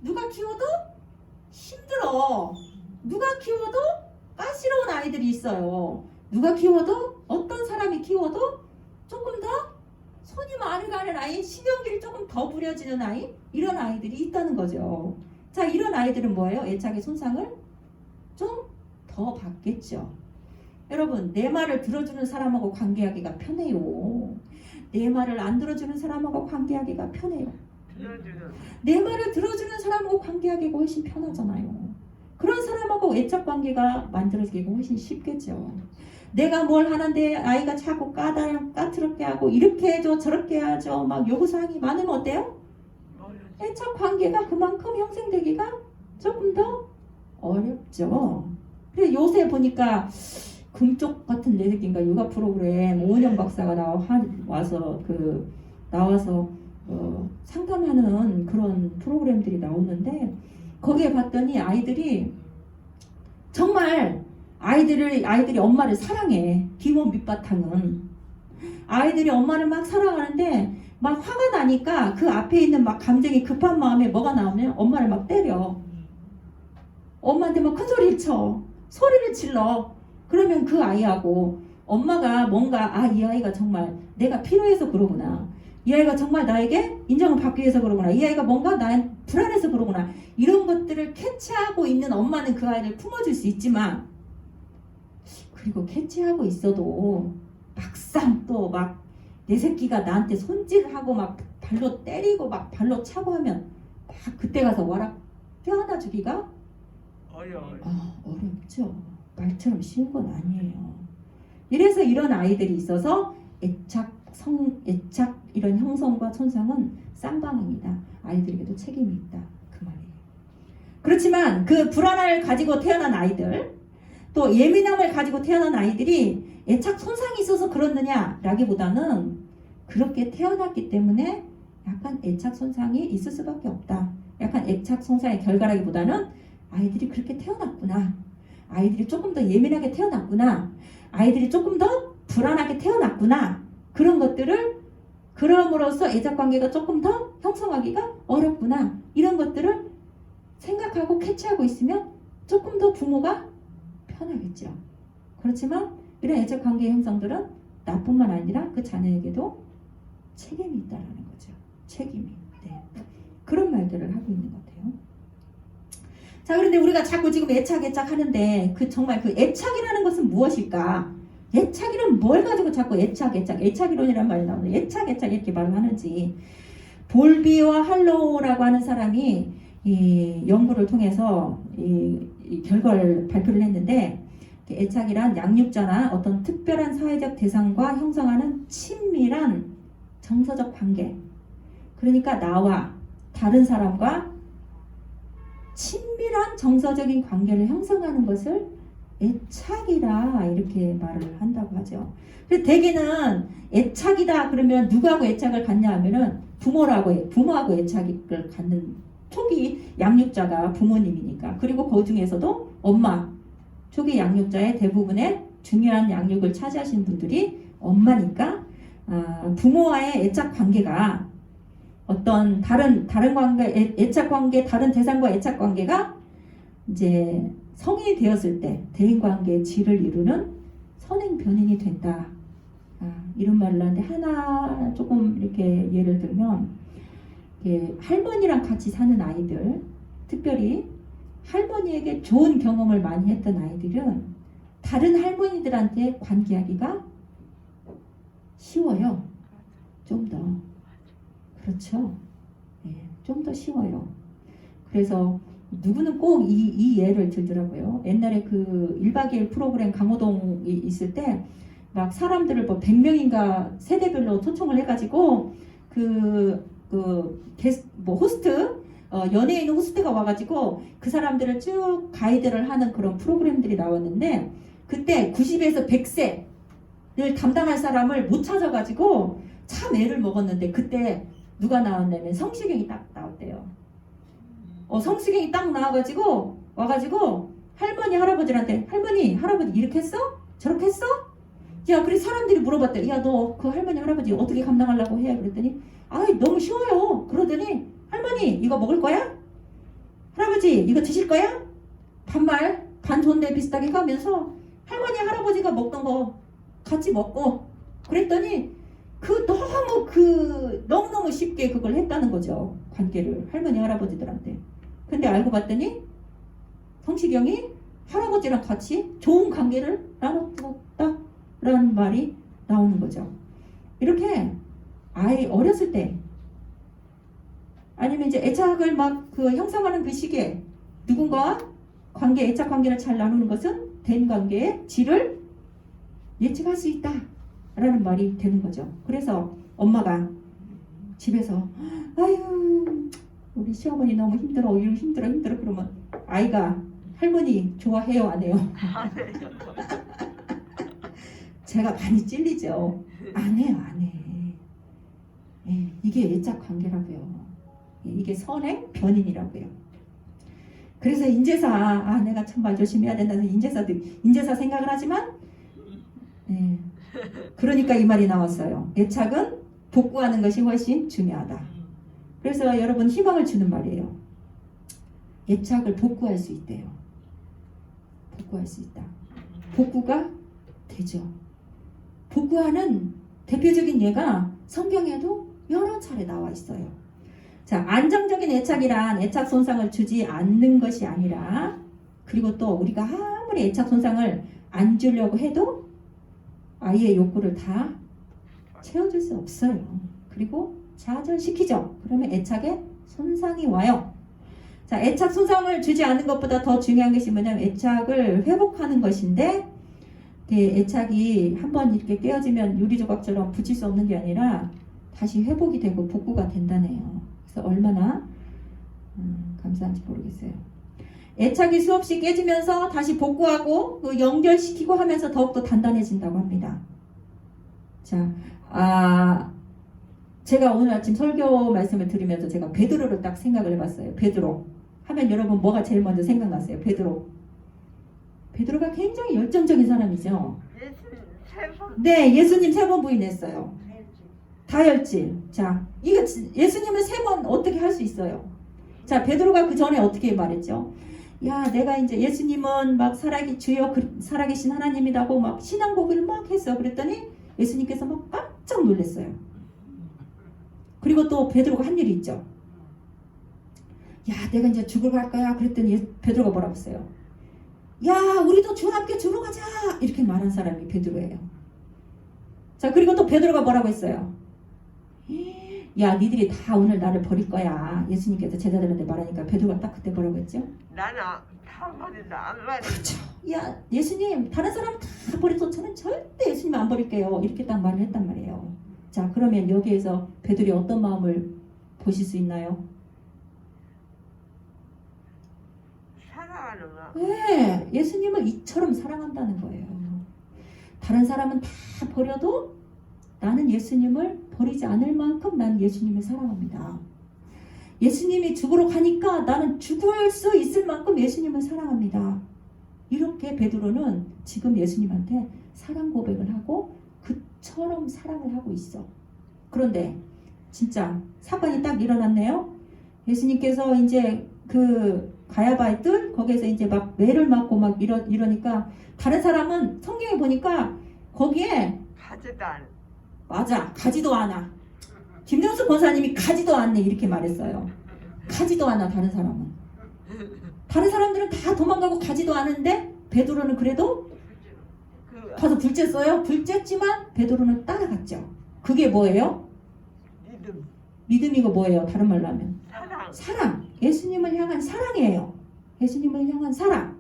Speaker 1: 누가 키워도 힘들어. 누가 키워도 까시러운 아이들이 있어요. 누가 키워도 어떤 사람이 키워도 조금 더 손이 많이 가는 아이, 신경질이 조금 더 부려지는 아이, 이런 아이들이 있다는 거죠. 자, 이런 아이들은 뭐예요? 애착의 손상을 좀 더 받겠죠. 여러분, 내 말을 들어주는 사람하고 관계하기가 편해요. 내 말을 안 들어주는 사람하고 관계하기가 편해요. 내 말을 들어주는 사람하고 관계하기가 훨씬 편하잖아요. 그런 사람하고 애착 관계가 만들어지기가 훨씬 쉽겠죠. 내가 뭘 하는데 아이가 자꾸 까다롭게 하고 이렇게 해줘 저렇게 해야죠 막 요구사항이 많으면 어때요? 애착 관계가 그만큼 형성되기가 조금 더 어렵죠. 그래서 요새 보니까 금쪽 같은 내 새끼인가 요가 프로그램 오은영 박사가 나와서 상담하는 그런 프로그램들이 나오는데 거기에 봤더니 아이들이 정말 아이들이 엄마를 사랑해. 기본 밑바탕은 아이들이 엄마를 막 사랑하는데 막 화가 나니까 그 앞에 있는 막 감정이 급한 마음에 뭐가 나오면 엄마를 막 때려. 엄마한테 막 큰 소리를 쳐. 소리를 질러. 그러면 그 아이하고 엄마가 뭔가 이 아이가 정말 내가 필요해서 그러구나. 이 아이가 정말 나에게 인정을 받기 위해서 그러구나. 이 아이가 뭔가 나의 불안해서 그러구나. 이런 것들을 캐치하고 있는 엄마는 그 아이를 품어줄 수 있지만 그리고 캐치하고 있어도 막상 또 막 내 새끼가 나한테 손질하고 막 발로 때리고 막 발로 차고 하면 막 그때 가서 와락 껴안아 주기가
Speaker 2: 어려워요.
Speaker 1: 어렵죠. 말처럼 쉬운 건 아니에요. 이래서 이런 아이들이 있어서 애착 이런 형성과 손상은 쌍방향이다. 아이들에게도 책임이 있다. 그 말이에요. 그렇지만 그 불안을 가지고 태어난 아이들, 또 예민함을 가지고 태어난 아이들이 애착 손상이 있어서 그렇느냐라기보다는 그렇게 태어났기 때문에 약간 애착 손상이 있을 수밖에 없다. 약간 애착 손상의 결과라기보다는 아이들이 그렇게 태어났구나. 아이들이 조금 더 예민하게 태어났구나. 아이들이 조금 더 불안하게 태어났구나. 그런 것들을 그럼으로써 애착관계가 조금 더 형성하기가 어렵구나. 이런 것들을 생각하고 캐치하고 있으면 조금 더 부모가 편하겠죠. 그렇지만 이런 애착관계 형성들은 나뿐만 아니라 그 자녀에게도 책임이 있다는 거죠. 책임이. 네. 그런 말들을 하고 있는 것 같아요. 자, 그런데 우리가 자꾸 지금 애착 하는데 정말 그 애착이라는 것은 무엇일까? 애착이란 뭘 가지고 자꾸 애착이론이라는 말이 나오는데 애착 이렇게 말을 하는지. 볼비와 할로우라고 하는 사람이 이 연구를 통해서 이 결과를 발표를 했는데, 애착이란 양육자나 어떤 특별한 사회적 대상과 형성하는 친밀한 정서적 관계, 그러니까 나와 다른 사람과 친밀한 정서적인 관계를 형성하는 것을 애착이라 이렇게 말을 한다고 하죠. 그래서 대개는 애착이다 그러면 누구하고 애착을 갖냐 하면은 부모하고 애착을 갖는 초기 양육자가 부모님이니까. 그리고 그 중에서도 엄마, 초기 양육자의 대부분의 중요한 양육을 차지하신 분들이 엄마니까 부모와의 애착 관계가 어떤 다른 관계, 애착 관계, 다른 대상과 애착 관계가 이제 성인이 되었을 때 대인 관계의 질을 이루는 선행 변인이 된다. 이런 말을 하는데 하나 조금 이렇게 예를 들면 할머니랑 같이 사는 아이들, 특별히 할머니에게 좋은 경험을 많이 했던 아이들은 다른 할머니들한테 관계하기가 쉬워요. 좀 더. 그렇죠. 좀 더 쉬워요. 그래서 누구는 꼭 이 예를 들더라고요. 옛날에 그 1박 2일 프로그램 강호동이 있을 때 막 사람들을 뭐 100명인가 세대별로 초청을 해가지고 호스트, 연예인 호스트가 와가지고 그 사람들을 쭉 가이드를 하는 그런 프로그램들이 나왔는데, 그때 90에서 100세를 담당할 사람을 못 찾아가지고 참 애를 먹었는데, 그때 누가 나왔냐면 성시경이 딱 나왔대요. 성시경이 딱 나와가지고 와가지고 할머니 할아버지한테 할머니 할아버지 이렇게 했어? 저렇게 했어? 야, 그래 사람들이 물어봤대. 야, 너 그 할머니 할아버지 어떻게 감당하려고 해? 그랬더니 너무 쉬워요. 그러더니 할머니 이거 먹을 거야? 할아버지 이거 드실 거야? 반말 반존대 비슷하게 가면서 할머니 할아버지가 먹던 거 같이 먹고, 그랬더니 너무너무 쉽게 그걸 했다는 거죠. 관계를 할머니 할아버지들한테. 근데 알고 봤더니 성시경이 할아버지랑 같이 좋은 관계를 나눴다라는 말이 나오는 거죠. 이렇게 아이 어렸을 때, 아니면 이제 애착을 막 형성하는 그 시기에 누군가와 애착 관계를 잘 나누는 것은 대인 관계의 질을 예측할 수 있다라는 말이 되는 거죠. 그래서 엄마가 집에서 아유 우리 시어머니 너무 힘들어, 힘들어 그러면 아이가 할머니 좋아해요, 안 해요? 제가 많이 찔리죠. 안 해요, 안 해. 이게 애착 관계라고요. 이게 선행 변인이라고요. 그래서 인제사, 내가 참 말 조심해야 된다는 인제사 생각을 하지만, 그러니까 이 말이 나왔어요. 애착은 복구하는 것이 훨씬 중요하다. 그래서 여러분 희망을 주는 말이에요. 애착을 복구할 수 있대요. 복구할 수 있다. 복구가 되죠. 복구하는 대표적인 예가 성경에도 여러 차례 나와 있어요. 자, 안정적인 애착이란 애착 손상을 주지 않는 것이 아니라, 그리고 또 우리가 아무리 애착 손상을 안 주려고 해도 아이의 욕구를 다 채워줄 수 없어요. 그리고 좌절시키죠. 그러면 애착에 손상이 와요. 자, 애착 손상을 주지 않는 것보다 더 중요한 것이 뭐냐면 애착을 회복하는 것인데, 애착이 한번 이렇게 깨어지면 유리 조각처럼 붙일 수 없는 게 아니라 다시 회복이 되고 복구가 된다네요. 그래서 얼마나 감사한지 모르겠어요. 애착이 수없이 깨지면서 다시 복구하고 그 연결시키고 하면서 더욱더 단단해진다고 합니다. 자, 제가 오늘 아침 설교 말씀을 들으면서 제가 베드로를 딱 생각을 해봤어요. 베드로 하면 여러분 뭐가 제일 먼저 생각났어요? 베드로가 굉장히 열정적인 사람이죠.
Speaker 2: 예수님 3번.
Speaker 1: 네, 예수님 3번 부인했어요. 다혈질. 자, 이거 예수님은 3번 어떻게 할 수 있어요? 자, 베드로가 그 전에 어떻게 말했죠? 야, 내가 이제 예수님은 막 주여 살아계신 하나님이라고 막 신앙 고백을 막 했어. 그랬더니 예수님께서 막 깜짝 놀랐어요. 그리고 또 베드로가 한 일이 있죠. 야, 내가 이제 죽으러 갈 거야. 그랬더니 베드로가 뭐라고 했어요? 야, 우리도 주와 함께 주러 가자. 이렇게 말한 사람이 베드로예요. 자, 그리고 또 베드로가 뭐라고 했어요? 야, 니들이 다 오늘 나를 버릴 거야. 예수님께서 제자들한테 말하니까 베드로가 딱 그때 뭐라고 했죠?
Speaker 2: 나는 다 버린다. 안 버린다.
Speaker 1: 그렇죠. 야, 예수님 다른 사람 다 버려도 저는 절대 예수님 안 버릴게요. 이렇게 딱 말을 했단 말이에요. 자, 그러면 여기에서 베드로의 어떤 마음을 보실 수 있나요?
Speaker 2: 사랑하는 거.
Speaker 1: 네, 예수님을 이처럼 사랑한다는 거예요. 다른 사람은 다 버려도 나는 예수님을 버리지 않을 만큼 난 예수님을 사랑합니다. 예수님이 죽으러 가니까 나는 죽을 수 있을 만큼 예수님을 사랑합니다. 이렇게 베드로는 지금 예수님한테 사랑 고백을 하고 그처럼 사랑을 하고 있어. 그런데 진짜 사건이 딱 일어났네요. 예수님께서 이제 그 가야바의 뜰 거기에서 이제 막 매를 맞고 막 이러니까 다른 사람은 성경에 보니까 거기에
Speaker 2: 가지도 않아.
Speaker 1: 맞아, 가지도 않아. 김정수 권사님이 가지도 않네 이렇게 말했어요. 가지도 않아. 다른 사람들은 다 도망가고 가지도 않은데 베드로는 그래도 가서 불쬐어요. 불쬐지만 베드로는 따라갔죠. 그게 뭐예요?
Speaker 2: 믿음.
Speaker 1: 믿음이고 뭐예요? 다른 말로 하면
Speaker 2: 사랑.
Speaker 1: 사랑. 예수님을 향한 사랑이에요. 예수님을 향한 사랑.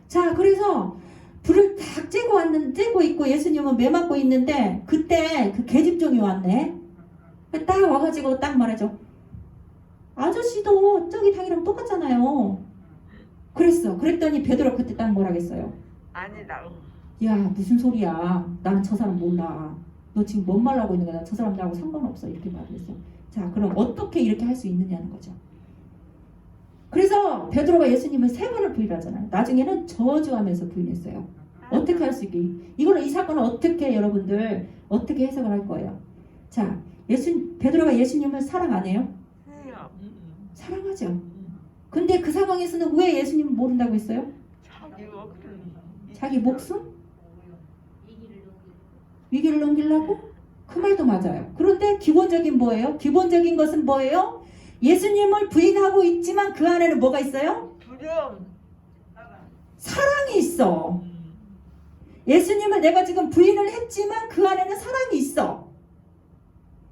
Speaker 1: 자, 그래서 불을 딱 쬐고 있고 예수님은 매 맞고 있는데 그때 그 계집종이 왔네. 딱 와가지고 딱 말하죠. 아저씨도 저기 당이랑 똑같잖아요. 그랬더니 베드로 그때 딱 뭐라겠어요?
Speaker 2: 아니라고.
Speaker 1: 야, 무슨 소리야. 나는 저 사람 몰라. 너 지금 뭔 말 하고 있는 거야. 저 사람 나하고 상관없어. 이렇게 말을 했어. 자, 그럼 어떻게 이렇게 할 수 있느냐는 거죠. 그래서 베드로가 예수님을 3번을 부인하잖아요. 나중에는 저주하면서 부인했어요. 어떻게 할 수 있게. 이 사건을 어떻게 여러분들 어떻게 해석을 할 거예요. 자, 베드로가 예수님을 사랑 안 해요?
Speaker 2: 해요.
Speaker 1: 사랑하죠. 근데 그 상황에서는 왜 예수님을 모른다고 했어요? 자기 목숨? 위기를 넘기려고? 그 말도 맞아요. 그런데 기본적인 뭐예요? 기본적인 것은 뭐예요? 예수님을 부인하고 있지만 그 안에는 뭐가 있어요?
Speaker 2: 두려움.
Speaker 1: 사랑이 있어. 예수님을 내가 지금 부인을 했지만 그 안에는 사랑이 있어.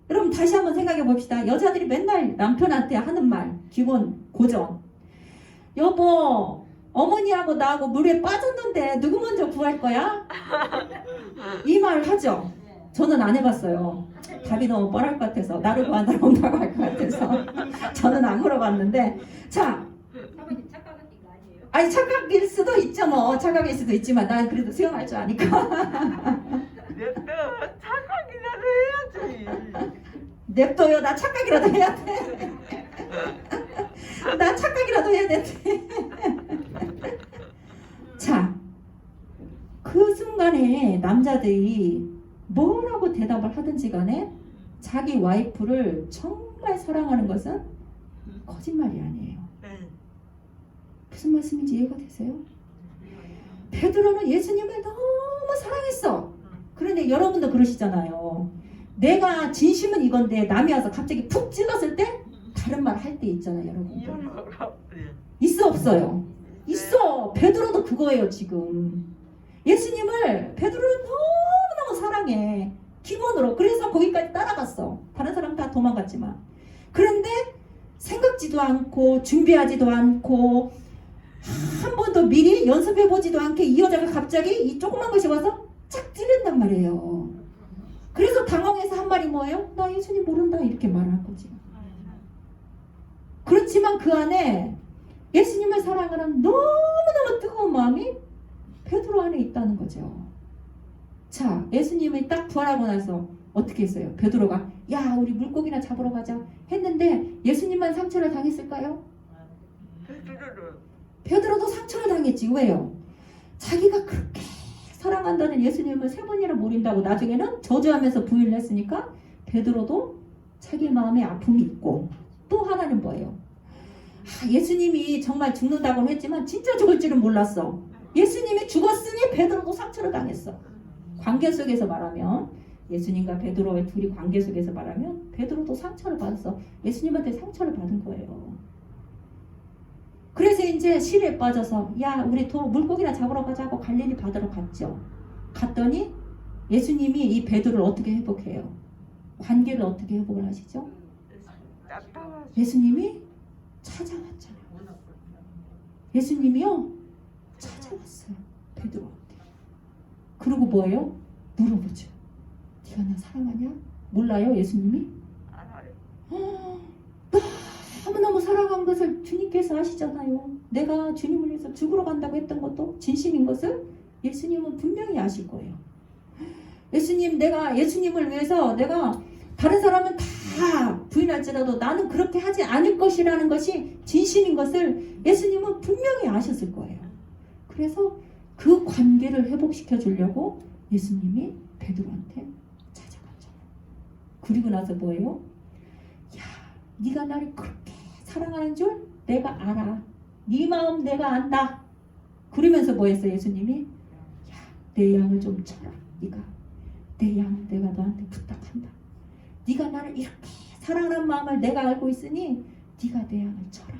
Speaker 1: 여러분 다시 한번 생각해 봅시다. 여자들이 맨날 남편한테 하는 말, 기본 고정. 여보, 어머니하고 나하고 물에 빠졌는데 누구 먼저 구할 거야? 이 말 하죠. 저는 안 해봤어요. 답이 너무 뻔할 것 같아서 나를 구한다고 온다고 할 것 같아서 저는 안 물어봤는데. 자,
Speaker 3: 사모님 착각하신 거 아니에요?
Speaker 1: 아니 착각일 수도 있죠. 뭐 착각일 수도 있지만 난 그래도 수영할 줄 아니까.
Speaker 2: 냅둬. 착각이라도 해야지.
Speaker 1: 냅둬요. 나 착각이라도 해야 돼. 나 착각이라도 해야 돼. 자, 그 순간에 남자들이 뭐라고 대답을 하든지 간에 자기 와이프를 정말 사랑하는 것은 거짓말이 아니에요. 무슨 말씀인지 이해가 되세요? 베드로는 예수님을 너무 사랑했어. 그런데 여러분도 그러시잖아요. 내가 진심은 이건데 남이 와서 갑자기 푹 찔렀을 때 다른 말 할 때 있잖아요, 여러분. 있어 없어요? 있어. 베드로도 그거예요 지금. 예수님을 베드로는 너무너무 사랑해. 기본으로. 그래서 거기까지 따라갔어. 다른 사람 다 도망갔지만. 그런데 생각지도 않고 준비하지도 않고 한 번도 미리 연습해보지도 않게 이 여자가 갑자기 이 조그만 것이 와서 착 찌른단 말이에요. 그래서 당황해서 한 말이 뭐예요? 나 예수님 모른다 이렇게 말한 거지. 그렇지만 그 안에 예수님을 사랑하는 너무너무 뜨거운 마음이 베드로 안에 있다는 거죠. 자, 예수님이 딱 부활하고 나서 어떻게 했어요? 베드로가 야 우리 물고기나 잡으러 가자 했는데 예수님만 상처를 당했을까요? 베드로도 상처를 당했지. 왜요? 자기가 그렇게 사랑한다는 예수님을 3번이나 모른다고 나중에는 저주하면서 부인을 했으니까 베드로도 자기 마음에 아픔이 있고, 또 하나는 뭐예요? 예수님이 정말 죽는다고는 했지만 진짜 죽을 줄은 몰랐어. 예수님이 죽었으니 베드로도 상처를 당했어. 관계 속에서 말하면, 예수님과 베드로의 둘이 관계 속에서 말하면 베드로도 상처를 받았어. 예수님한테 상처를 받은 거예요. 그래서 이제 시리에 빠져서 야 우리 물고기나 잡으러 가자고 갈릴리 바다로 갔죠. 갔더니 예수님이 이 베드로를 어떻게 회복해요? 관계를 어떻게 회복을 하시죠? 예수님이 찾아왔잖아요. 예수님이요 찾아왔어요 베드로한테. 그리고 뭐예요? 물어보죠. 네가 나 사랑하냐? 몰라요 예수님이? 너무너무 사랑한 것을 주님께서 아시잖아요. 내가 주님을 위해서 죽으러 간다고 했던 것도 진심인 것을 예수님은 분명히 아실 거예요. 예수님, 내가 예수님을 위해서 내가 다른 사람은 다 부인할지라도 나는 그렇게 하지 않을 것이라는 것이 진심인 것을 예수님은 분명히 아셨을 거예요. 그래서 그 관계를 회복시켜 주려고 예수님이 베드로한테 찾아갔잖아요. 그리고 나서 뭐예요? 야, 네가 나를 그렇게 사랑하는 줄 내가 알아. 네 마음 내가 안다. 그러면서 뭐 했어요 예수님이? 야, 내 양을 좀 쳐라. 네가 내 양 내가 너한테 부탁한다. 네가 나를 이렇게 사랑하는 마음을 내가 알고 있으니 네가 내 양을 쳐라.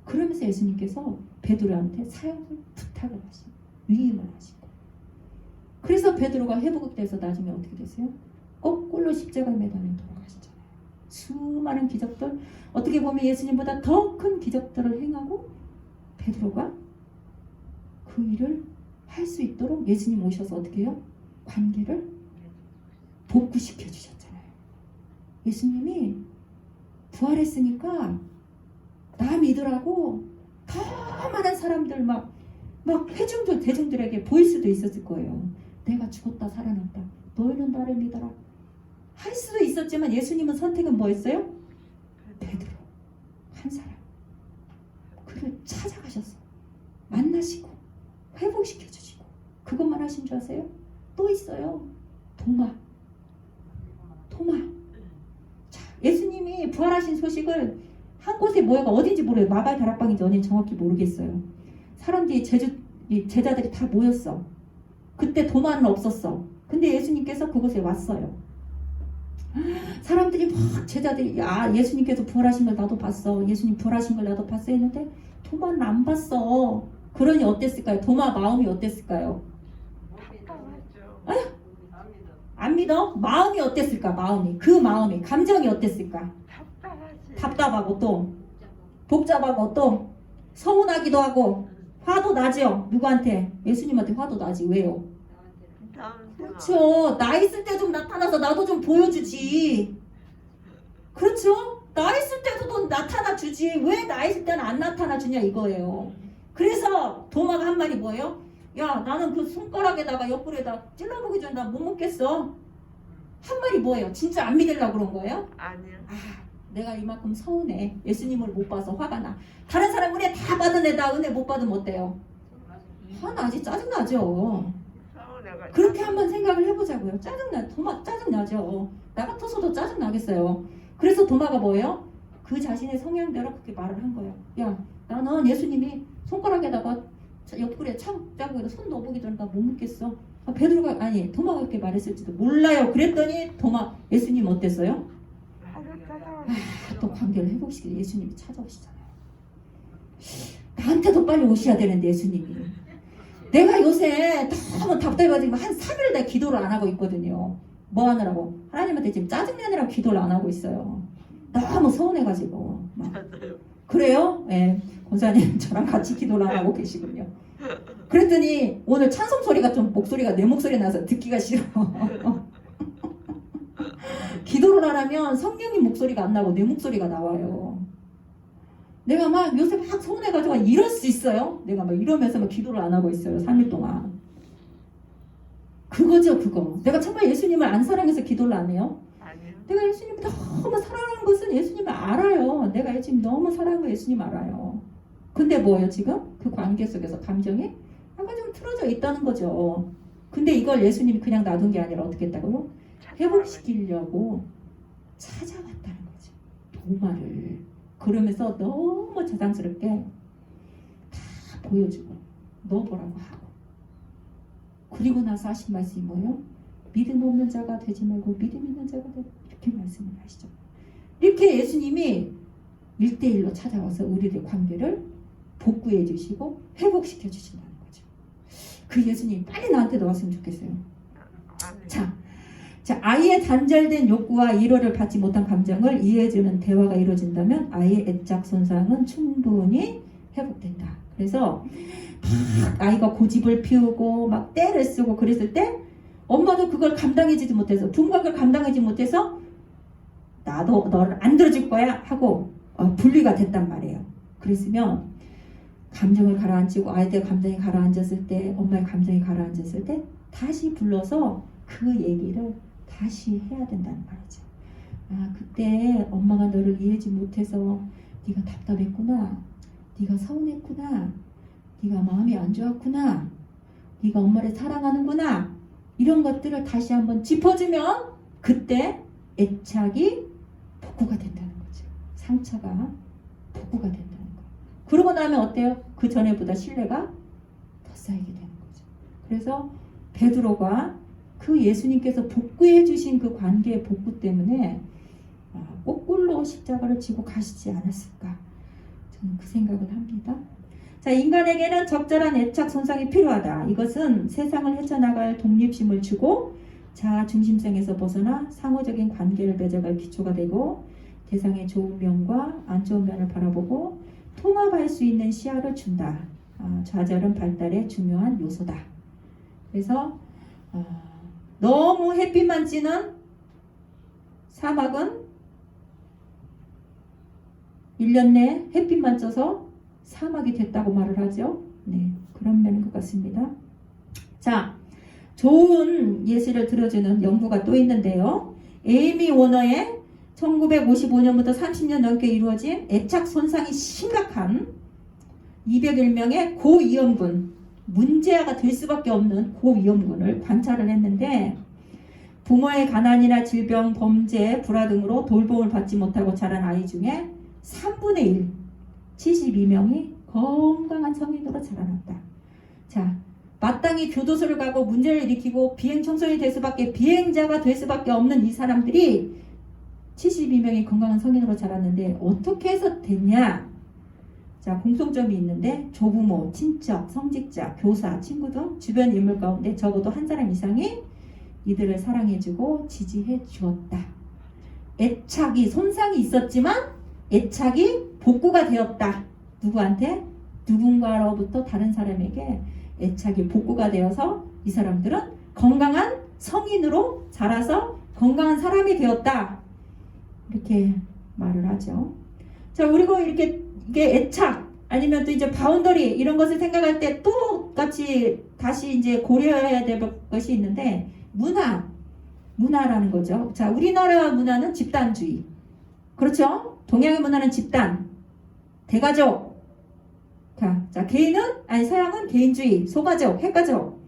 Speaker 1: 그러면서 예수님께서 베드로한테 사역을 부탁을 하신, 위임을 하신 거예요. 그래서 베드로가 회복돼서 나중에 어떻게 됐어요? 거꾸로 십자가에 매달려 돌아가시잖아요. 수많은 기적들, 어떻게 보면 예수님보다 더 큰 기적들을 행하고 베드로가 그 일을 할 수 있도록 예수님 오셔서 어떻게 해요? 관계를 복구시켜 주셨잖아요. 예수님이 부활했으니까 나 믿으라고 더 많은 사람들 막 회중들 대중들에게 보일 수도 있었을 거예요. 내가 죽었다 살아났다. 너희는 나를 믿어라. 할 수도 있었지만 예수님은 선택은 뭐였어요? 베드로 한 사람. 그를 찾아가셔서 만나시고 회복시켜 주시고 그것만 하신 줄 아세요? 또 있어요. 도마. 자, 예수님이 부활하신 소식을 한 곳에 모여가 어딘지 모르겠어요. 마가의 다락방인지 어딘지 정확히 모르겠어요. 사람들이 제자들이 다 모였어. 그때 도마는 없었어. 근데 예수님께서 그곳에 왔어요. 사람들이 막 제자들이 야 예수님께서 부활하신 걸 나도 봤어. 예수님 부활하신 걸 나도 봤어 했는데 도마는 안 봤어. 그러니 어땠을까요? 도마 마음이 어땠을까요? 안 믿어? 마음이 어땠을까? 마음이 그 마음이 감정이 어땠을까? 답답하고 또 복잡하고 또 서운하기도 하고 화도 나죠. 누구한테? 예수님한테 화도 나지. 왜요? 그렇죠. 나 있을 때 좀 나타나서 나도 좀 보여주지. 그렇죠? 나 있을 때도 좀 나타나 주지. 왜 나 있을 때는 안 나타나 주냐 이거예요. 그래서 도마가 한 말이 뭐예요? 야 나는 그 손가락에다가 옆구리에다 찔러보기 전에 나 못 먹겠어. 한 말이 뭐예요? 진짜 안 믿으려고 그런 거예요?
Speaker 2: 아니요.
Speaker 1: 내가 이만큼 서운해. 예수님을 못 봐서 화가 나. 다른 사람 은혜 다 받은 애다 은혜 못 받으면 어때요? 화나지. 짜증나죠. 그렇게 한번 생각을 해보자고요. 짜증나죠. 나 같아서도 짜증나겠어요. 그래서 도마가 뭐예요? 그 자신의 성향대로 그렇게 말을 한 거예요. 야 나는 예수님이 손가락에다가 옆구리에 창 짜고 손 넣어보기 전에 나 못 먹겠어. 도마가 그렇게 말했을지도 몰라요. 그랬더니 예수님 어땠어요? 또 관계를 회복시키고 예수님이 찾아오시잖아요. 나한테도 빨리 오셔야 되는데 예수님이. 내가 요새 너무 답답해가지고 한 3일 내가 기도를 안 하고 있거든요. 뭐 하느라고? 하나님한테 지금 짜증내느라고 기도를 안 하고 있어요. 너무 서운해가지고. 그래요? 예. 권사님 저랑 같이 기도를 안 하고 계시군요. 그랬더니 오늘 찬송 소리가 좀 목소리가 내 목소리 나서 듣기가 싫어. 기도를 안 하면 성령님 목소리가 안 나고 내 목소리가 나와요. 내가 막 요새 막 서운해가지고 이럴 수 있어요. 내가 막 이러면서 막 기도를 안 하고 있어요. 3일 동안. 그거죠, 그거. 내가 정말 예수님을 안 사랑해서 기도를 안 해요.
Speaker 2: 아니요.
Speaker 1: 내가 예수님을 너무 사랑하는 것은 예수님을 알아요. 내가 예수님 너무 사랑하는 거 예수님 알아요. 근데 뭐예요 지금? 그 관계 속에서 감정이 약간 좀 틀어져 있다는 거죠. 근데 이걸 예수님이 그냥 놔둔 게 아니라 어떻게 했다고요? 회복시키려고 찾아왔다는 거죠. 도마를. 그러면서 너무 자상스럽게 다 보여주고 넣어보라고 하고. 그리고 나서 하신 말씀이 뭐예요? 믿음 없는 자가 되지 말고 믿음 있는 자가 되라. 이렇게 말씀을 하시죠. 이렇게 예수님이 1대1로 찾아와서 우리들의 관계를 복구해 주시고 회복시켜 주신다는 거죠. 그 예수님 빨리 나한테도 왔으면 좋겠어요.
Speaker 2: 아니요.
Speaker 1: 자, 아이의 단절된 욕구와 이해를 받지 못한 감정을 이해해주는 대화가 이루어진다면 아이의 애착 손상은 충분히 회복된다. 그래서 아이가 고집을 피우고 막 떼를 쓰고 그랬을 때 엄마도 그걸 감당해지지 못해서 부모가 그걸 감당하지 못해서 나도 너를 안 들어줄 거야 하고 분리가 됐단 말이에요. 그랬으면 감정을 가라앉히고 아이들 감정이 가라앉았을 때 엄마의 감정이 가라앉았을 때 다시 불러서 그 얘기를 다시 해야 된다는 말이죠. 아, 그때 엄마가 너를 이해하지 못해서 네가 답답했구나. 네가 서운했구나. 네가 마음이 안 좋았구나. 네가 엄마를 사랑하는구나. 이런 것들을 다시 한번 짚어주면 그때 애착이 복구가 된다는 거죠. 상처가 복구가 된다는 거. 그러고 나면 어때요? 그 전에보다 신뢰가 더 쌓이게 되는 거죠. 그래서 베드로가 그 예수님께서 복구해 주신 그 관계의 복구 때문에 거꾸로 십자가를 지고 가시지 않았을까? 저는 그 생각을 합니다. 자, 인간에게는 적절한 애착 손상이 필요하다. 이것은 세상을 헤쳐나갈 독립심을 주고 자아 중심성에서 벗어나 상호적인 관계를 맺어갈 기초가 되고 대상의 좋은 면과 안 좋은 면을 바라보고 통합할 수 있는 시야를 준다. 좌절은 발달의 중요한 요소다. 그래서 너무 햇빛만 찌는 사막은 1년 내 햇빛만 쪄서 사막이 됐다고 말을 하죠. 네, 그런 면인 것 같습니다. 자, 좋은 예시를 들어주는 연구가 또 있는데요. 에이미 워너의 1955년부터 30년 넘게 이루어진 애착 손상이 심각한 201명의 고위험군, 문제아가 될 수밖에 없는 고위험군을 관찰을 했는데 부모의 가난이나 질병, 범죄, 불화 등으로 돌봄을 받지 못하고 자란 아이 중에 3분의 1, 72명이 건강한 성인으로 자라났다. 자, 마땅히 교도소를 가고 문제를 일으키고 비행청소년이 될 수밖에, 비행자가 될 수밖에 없는 이 사람들이 72명이 건강한 성인으로 자랐는데 어떻게 해서 됐냐? 자, 공통점이 있는데 조부모, 친척, 성직자, 교사, 친구 등 주변 인물 가운데 적어도 한 사람 이상이 이들을 사랑해주고 지지해 주었다. 애착이, 손상이 있었지만 애착이 복구가 되었다. 누구한테? 누군가로부터 다른 사람에게 애착이 복구가 되어서 이 사람들은 건강한 성인으로 자라서 건강한 사람이 되었다. 이렇게 말을 하죠. 자, 그리고 이렇게 이게 애착 아니면 또 이제 바운더리 이런 것을 생각할 때 똑같이 다시 이제 고려해야 될 것이 있는데 문화라는 거죠. 자, 우리나라 문화는 집단주의. 그렇죠? 동양의 문화는 집단, 대가족. 자, 서양은 개인주의, 소가족, 핵가족.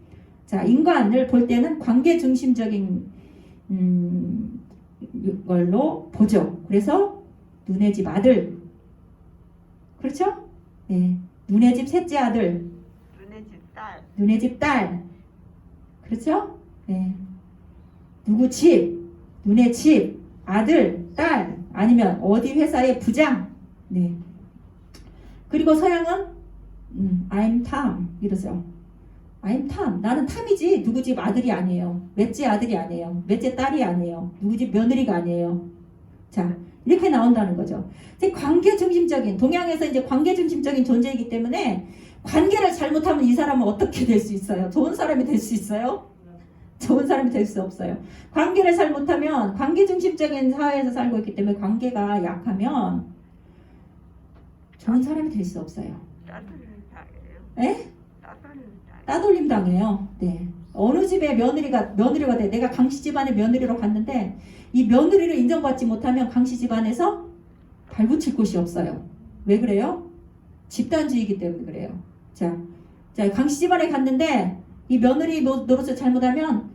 Speaker 1: 자, 인간을 볼 때는 관계 중심적인 걸로 보죠. 그래서 눈의 집 아들, 그렇죠? 네, 눈의 집 셋째 아들, 눈의 집 딸, 그렇죠? 네, 누구 집, 눈의 집, 아들, 딸, 아니면 어디 회사의 부장. 네. 그리고 서양은 I'm Tom 이러죠. I'm Tom. 나는 탐이지 누구 집 아들이 아니에요. 몇째 아들이 아니에요. 몇째 딸이 아니에요. 누구 집 며느리가 아니에요. 자, 이렇게 나온다는 거죠. 이제 관계 중심적인, 동양에서 이제 관계 중심적인 존재이기 때문에 관계를 잘못하면 이 사람은 어떻게 될 수 있어요? 좋은 사람이 될 수 있어요? 좋은 사람이 될 수 없어요. 관계를 잘못하면 관계 중심적인 사회에서 살고 있기 때문에 관계가 약하면 좋은 사람이 될 수 없어요.
Speaker 2: 따돌림 당해요.
Speaker 1: 에?
Speaker 2: 따돌림 당해요.
Speaker 1: 따돌림 당해요. 네. 어느 집에 며느리가 돼. 내가 강씨 집안의 며느리로 갔는데 이 며느리를 인정받지 못하면 강씨 집안에서 발붙일 곳이 없어요. 왜 그래요? 집단주의이기 때문에 그래요. 자, 강씨 집안에 갔는데 이 며느리 노릇을 잘못하면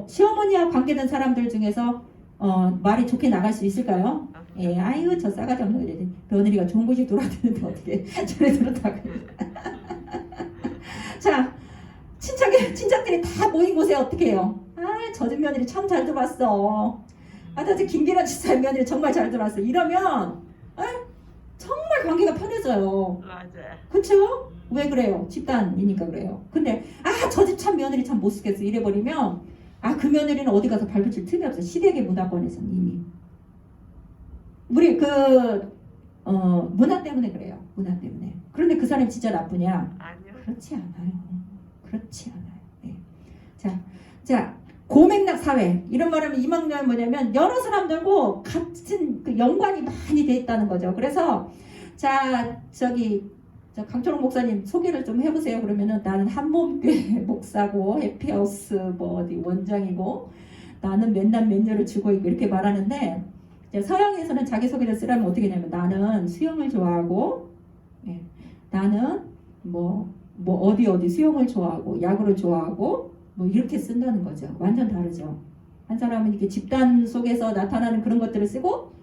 Speaker 1: 시어머니와 관계된 사람들 중에서 말이 좋게 나갈 수 있을까요? 예, 아이고 저 싸가지 없는 거 며느리가 좋은 곳이 돌아다니는데 어떻게 저래 들었다가 자, 친척들이 다 모인 곳에 어떻게 해요? 저 집 며느리 참 잘 들어왔어. 저 김기란 지사의 며느리 정말 잘 들어왔어. 이러면 정말 관계가 편해져요.
Speaker 2: 맞아요.
Speaker 1: 그렇죠? 왜 그래요? 집단이니까 그래요. 근데 저 집 참 며느리 참 못 쓰겠어 이래버리면 그 며느리는 어디 가서 발붙일 틈이 없어. 시댁의 문화권에서는 이미 우리 문화 때문에 그래요. 문화 때문에. 그런데 그 사람이 진짜 나쁘냐?
Speaker 2: 아니요.
Speaker 1: 그렇지 않아요. 그렇지 않아요. 네. 자, 고맥락 사회. 이런 말하면 이만하면 뭐냐면 여러 사람들과 같은 그 연관이 많이 돼 있다는 거죠. 그래서 저 강철홍 목사님 소개를 좀 해보세요. 그러면은 나는 한몸교회 목사고 해피하우스 어디 원장이고 나는 맨날 몇 년을 주고 있고 이렇게 말하는데 서양에서는 자기소개를 쓰려면 어떻게 하냐면 나는 수영을 좋아하고 나는 어디 수영을 좋아하고 야구를 좋아하고 이렇게 쓴다는 거죠. 완전 다르죠. 한 사람은 이렇게 집단 속에서 나타나는 그런 것들을 쓰고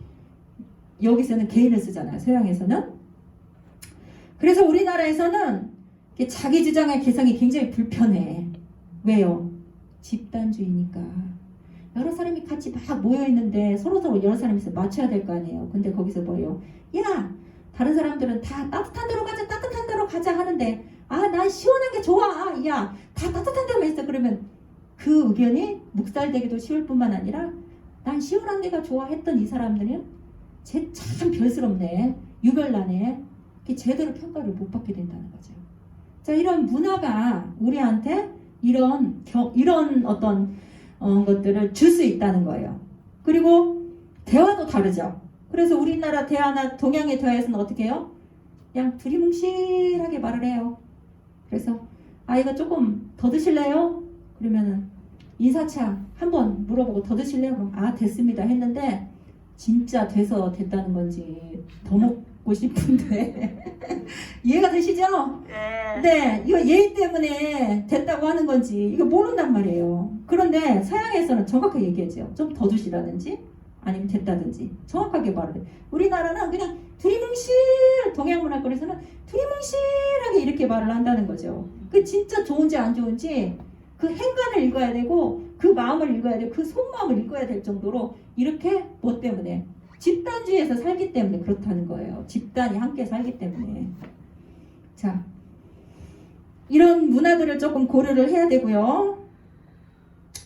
Speaker 1: 여기서는 개인을 쓰잖아요. 서양에서는. 그래서 우리나라에서는 자기 주장의 개성이 굉장히 불편해. 왜요? 집단주의니까. 여러 사람이 같이 막 모여있는데 서로 여러 사람이 있어 맞춰야 될 거 아니에요. 근데 거기서 뭐예요? 야! 다른 사람들은 다 따뜻한 데로 가자 하는데 난 시원한 게 좋아. 야! 다 따뜻한 데만 있어. 그러면 그 의견이 묵살되기도 쉬울 뿐만 아니라 난 시원한 데가 좋아 했던 이 사람들은 쟤 참 별스럽네. 유별나네. 제대로 평가를 못 받게 된다는 거죠. 자, 이런 문화가 우리한테 이런 어떤 것들을 줄 수 있다는 거예요. 그리고 대화도 다르죠. 그래서 우리나라 대화나 동양의 대화에서는 어떻게 해요? 그냥 두리뭉실하게 말을 해요. 그래서 이거 조금 더 드실래요? 그러면은 인사차 한번 물어보고 더 드실래요? 그럼 됐습니다 했는데 진짜 돼서 됐다는 건지 더 먹고 싶은데 이해가 되시죠? 네, 이거 예의 때문에 됐다고 하는 건지 이거 모른단 말이에요. 그런데 서양에서는 정확하게 얘기하죠. 좀 더 주시라든지 아니면 됐다든지 정확하게 말을 해. 우리나라는 그냥 두리뭉실, 동양 문화권에서는 두리뭉실하게 이렇게 말을 한다는 거죠. 그 진짜 좋은지 안 좋은지 그 행간을 읽어야 되고 그 마음을 읽어야 되고 그 속마음을 읽어야 될 정도로 이렇게 뭐 때문에 집단주의에서 살기 때문에 그렇다는 거예요. 집단이 함께 살기 때문에. 자, 이런 문화들을 조금 고려를 해야 되고요.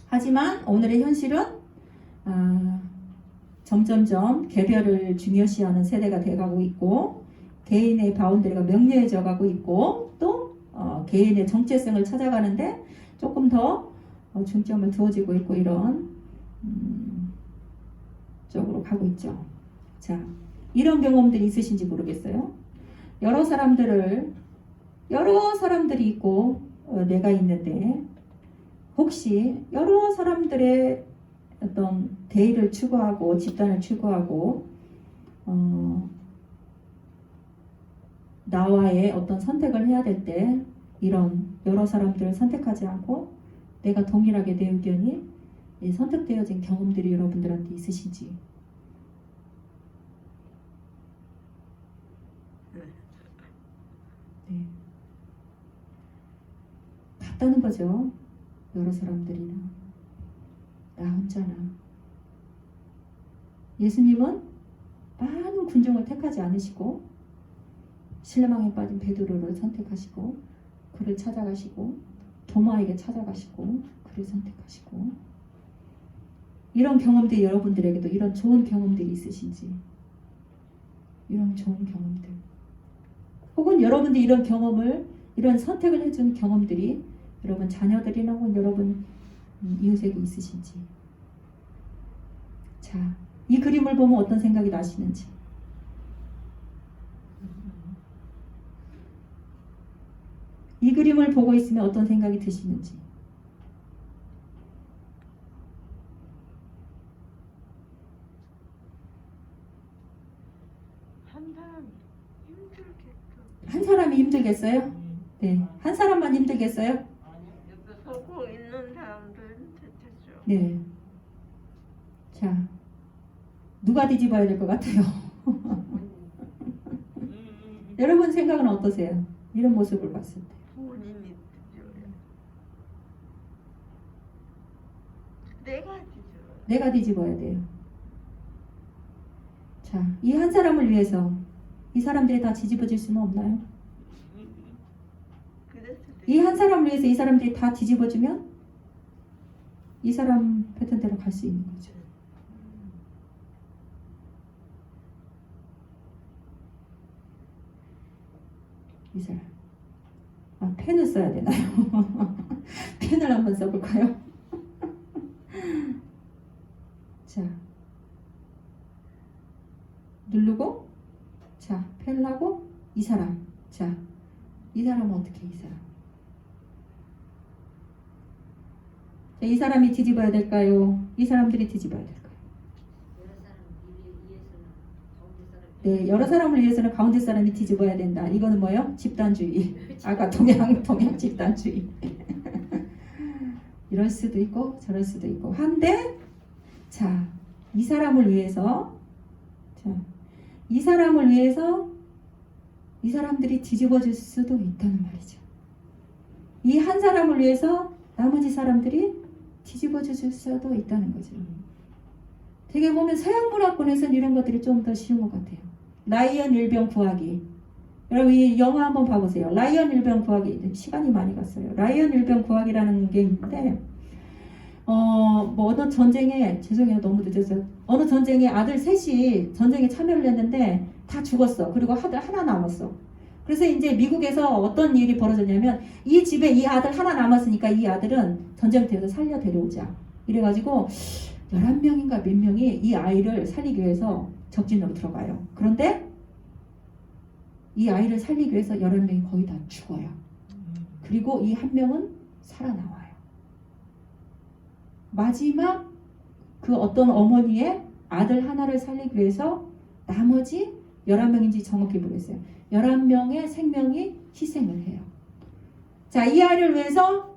Speaker 1: 하지만 오늘의 현실은 점점점 개별을 중요시하는 세대가 돼가고 있고 개인의 바운더리가 명료해져 가고 있고 또 개인의 정체성을 찾아가는데 조금 더 중점을 두어지고 있고 이런 쪽으로 가고 있죠. 자, 이런 경험들이 있으신지 모르겠어요. 여러 사람들이 있고 내가 있는데 혹시 여러 사람들의 어떤 대의를 추구하고 집단을 추구하고 나와의 어떤 선택을 해야 될 때 이런 여러 사람들을 선택하지 않고 내가 동일하게 내 의견이 선택되어진 경험들이 여러분들한테 있으신지. 네. 같다는 거죠. 여러 사람들이나 나 혼자나. 예수님은 많은 군중을 택하지 않으시고 신라망에 빠진 베드로를 선택하시고 그를 찾아가시고 도마에게 찾아가시고 그를 선택하시고 이런 경험들이 여러분들에게도 이런 좋은 경험들이 있으신지, 이런 좋은 경험들, 혹은 여러분들이 이런 경험을, 이런 선택을 해준 경험들이 여러분 자녀들이나 혹은 여러분 이웃에게 있으신지. 자, 이 그림을 보면 어떤 생각이 나시는지. 이 그림을 보고 있으면 어떤 생각이 드시는지.
Speaker 2: 한 사람이 힘들겠죠.
Speaker 1: 한 사람이 힘들겠어요? 네. 한 사람만 힘들겠어요?
Speaker 2: 옆에 서고 있는 사람들은 대체죠.
Speaker 1: 네. 자, 누가 뒤집어야 될 것 같아요? 여러분 생각은 어떠세요? 이런 모습을 봤을 때.
Speaker 2: 본인이 뒤져요. 내가 뒤져요.
Speaker 1: 내가 뒤집어야 돼요. 자, 이 한 사람을 위해서 이 사람들이 다 뒤집어질 수는 없나요?
Speaker 2: 그랬을 때
Speaker 1: 이 한 사람을 위해서 이 사람들이 다 뒤집어지면 이 사람 패턴대로 갈 수 있는 거죠. 이 사람. 아, 펜을 써야 되나요? 펜을 한번 써볼까요? 자, 누르고, 자, 펜을 하고, 이 사람. 자, 이 사람은 어떻게 해, 이 사람? 자, 이 사람이 뒤집어야 될까요? 이 사람들이 뒤집어야 될까요? 네, 여러 사람을 위해서는 가운데 사람이 뒤집어야 된다. 이거는 뭐예요? 집단주의. 아까 동양 집단주의. 이럴 수도 있고 저럴 수도 있고 한데, 자, 이 사람을 위해서, 자, 이 사람을 위해서 이 사람들이 뒤집어질 수도 있다는 말이죠. 이 한 사람을 위해서 나머지 사람들이 뒤집어질 수도 있다는 거죠. 되게 보면 서양 문화권에서는 이런 것들이 좀 더 쉬운 것 같아요. 라이언 일병 구하기. 여러분 이 영화 한번 봐보세요. 라이언 일병 구하기. 시간이 많이 갔어요. 라이언 일병 구하기라는 게 있는데, 뭐 어느 전쟁에, 죄송해요 너무 늦었어요. 어느 전쟁에 아들 셋이 전쟁에 참여를 했는데 다 죽었어. 그리고 아들 하나 남았어. 그래서 이제 미국에서 어떤 일이 벌어졌냐면, 이 집에 이 아들 하나 남았으니까 이 아들은 전쟁터에서 살려 데려오자. 이래가지고 11명인가 몇 명이 이 아이를 살리기 위해서 적진으로 들어가요. 그런데 이 아이를 살리기 위해서 11명이 거의 다 죽어요. 그리고 이 한 명은 살아나와요. 마지막 그 어떤 어머니의 아들 하나를 살리기 위해서 나머지 11명인지 정확히 모르겠어요. 11명의 생명이 희생을 해요. 자, 이 아이를 위해서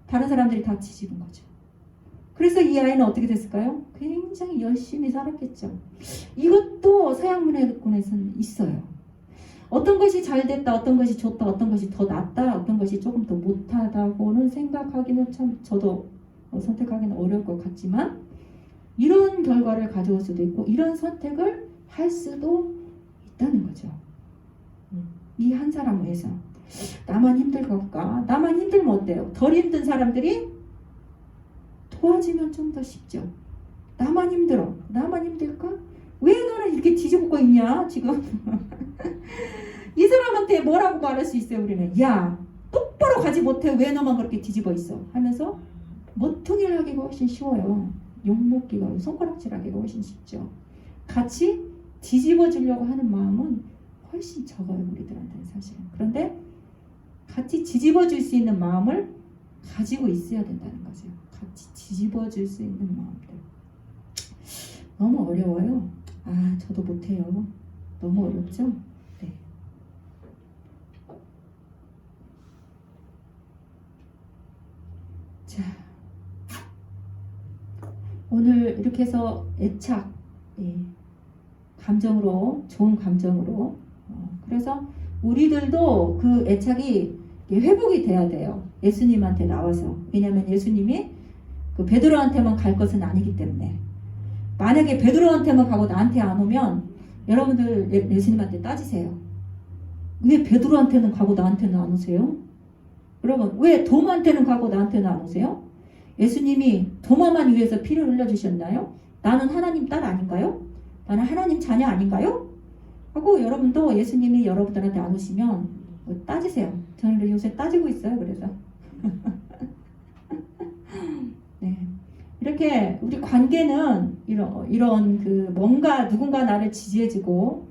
Speaker 1: 다른 사람들이 다 뒤집은 거죠. 그래서 이 아이는 어떻게 됐을까요? 굉장히 열심히 살았겠죠. 이것도 서양 문화권에서는 있어요. 어떤 것이 잘 됐다, 어떤 것이 좋다, 어떤 것이 더 낫다, 어떤 것이 조금 더 못하다고는 생각하기는 참 저도 선택하기는 어려울 것 같지만, 이런 결과를 가져올 수도 있고 이런 선택을 할 수도 있다는 거죠. 이 한 사람을 위해서. 나만 힘들까? 나만 힘들면 어때요? 덜 힘든 사람들이 도와주면 좀 더 쉽죠. 나만 힘들어. 나만 힘들까? 왜 너는 이렇게 뒤집고 있냐 지금? 이 사람한테 뭐라고 말할 수 있어요? 우리는 야, 똑바로 가지 못해. 왜 너만 그렇게 뒤집어 있어? 하면서 모퉁이를 하기가 훨씬 쉬워요. 욕먹기가, 손가락질하기가 훨씬 쉽죠. 같이 뒤집어 주려고 하는 마음은 훨씬 적어요, 우리들한테는 사실은. 그런데 같이 뒤집어 줄 수 있는 마음을 가지고 있어야 된다는 거죠. 같이 뒤집어 줄 수 있는 마음들. 너무 어려워요. 아, 저도 못해요. 너무 어렵죠? 네. 자, 오늘 이렇게 해서 애착, 예, 감정으로, 좋은 감정으로, 그래서 우리들도 그 애착이 회복이 돼야 돼요. 예수님한테 나와서. 왜냐하면 예수님이 그 베드로한테만 갈 것은 아니기 때문에. 만약에 베드로한테만 가고 나한테 안 오면 여러분들 예수님한테 따지세요. 왜 베드로한테는 가고 나한테는 안 오세요? 여러분, 왜 돔한테는 가고 나한테는 안 오세요? 예수님이 도마만 위해서 피를 흘려주셨나요? 나는 하나님 딸 아닌가요? 나는 하나님 자녀 아닌가요? 하고 여러분도 예수님이 여러분들한테 안 오시면 뭐 따지세요. 저는 요새 따지고 있어요. 그래서 네. 이렇게 우리 관계는 이런 그 뭔가 누군가 나를 지지해주고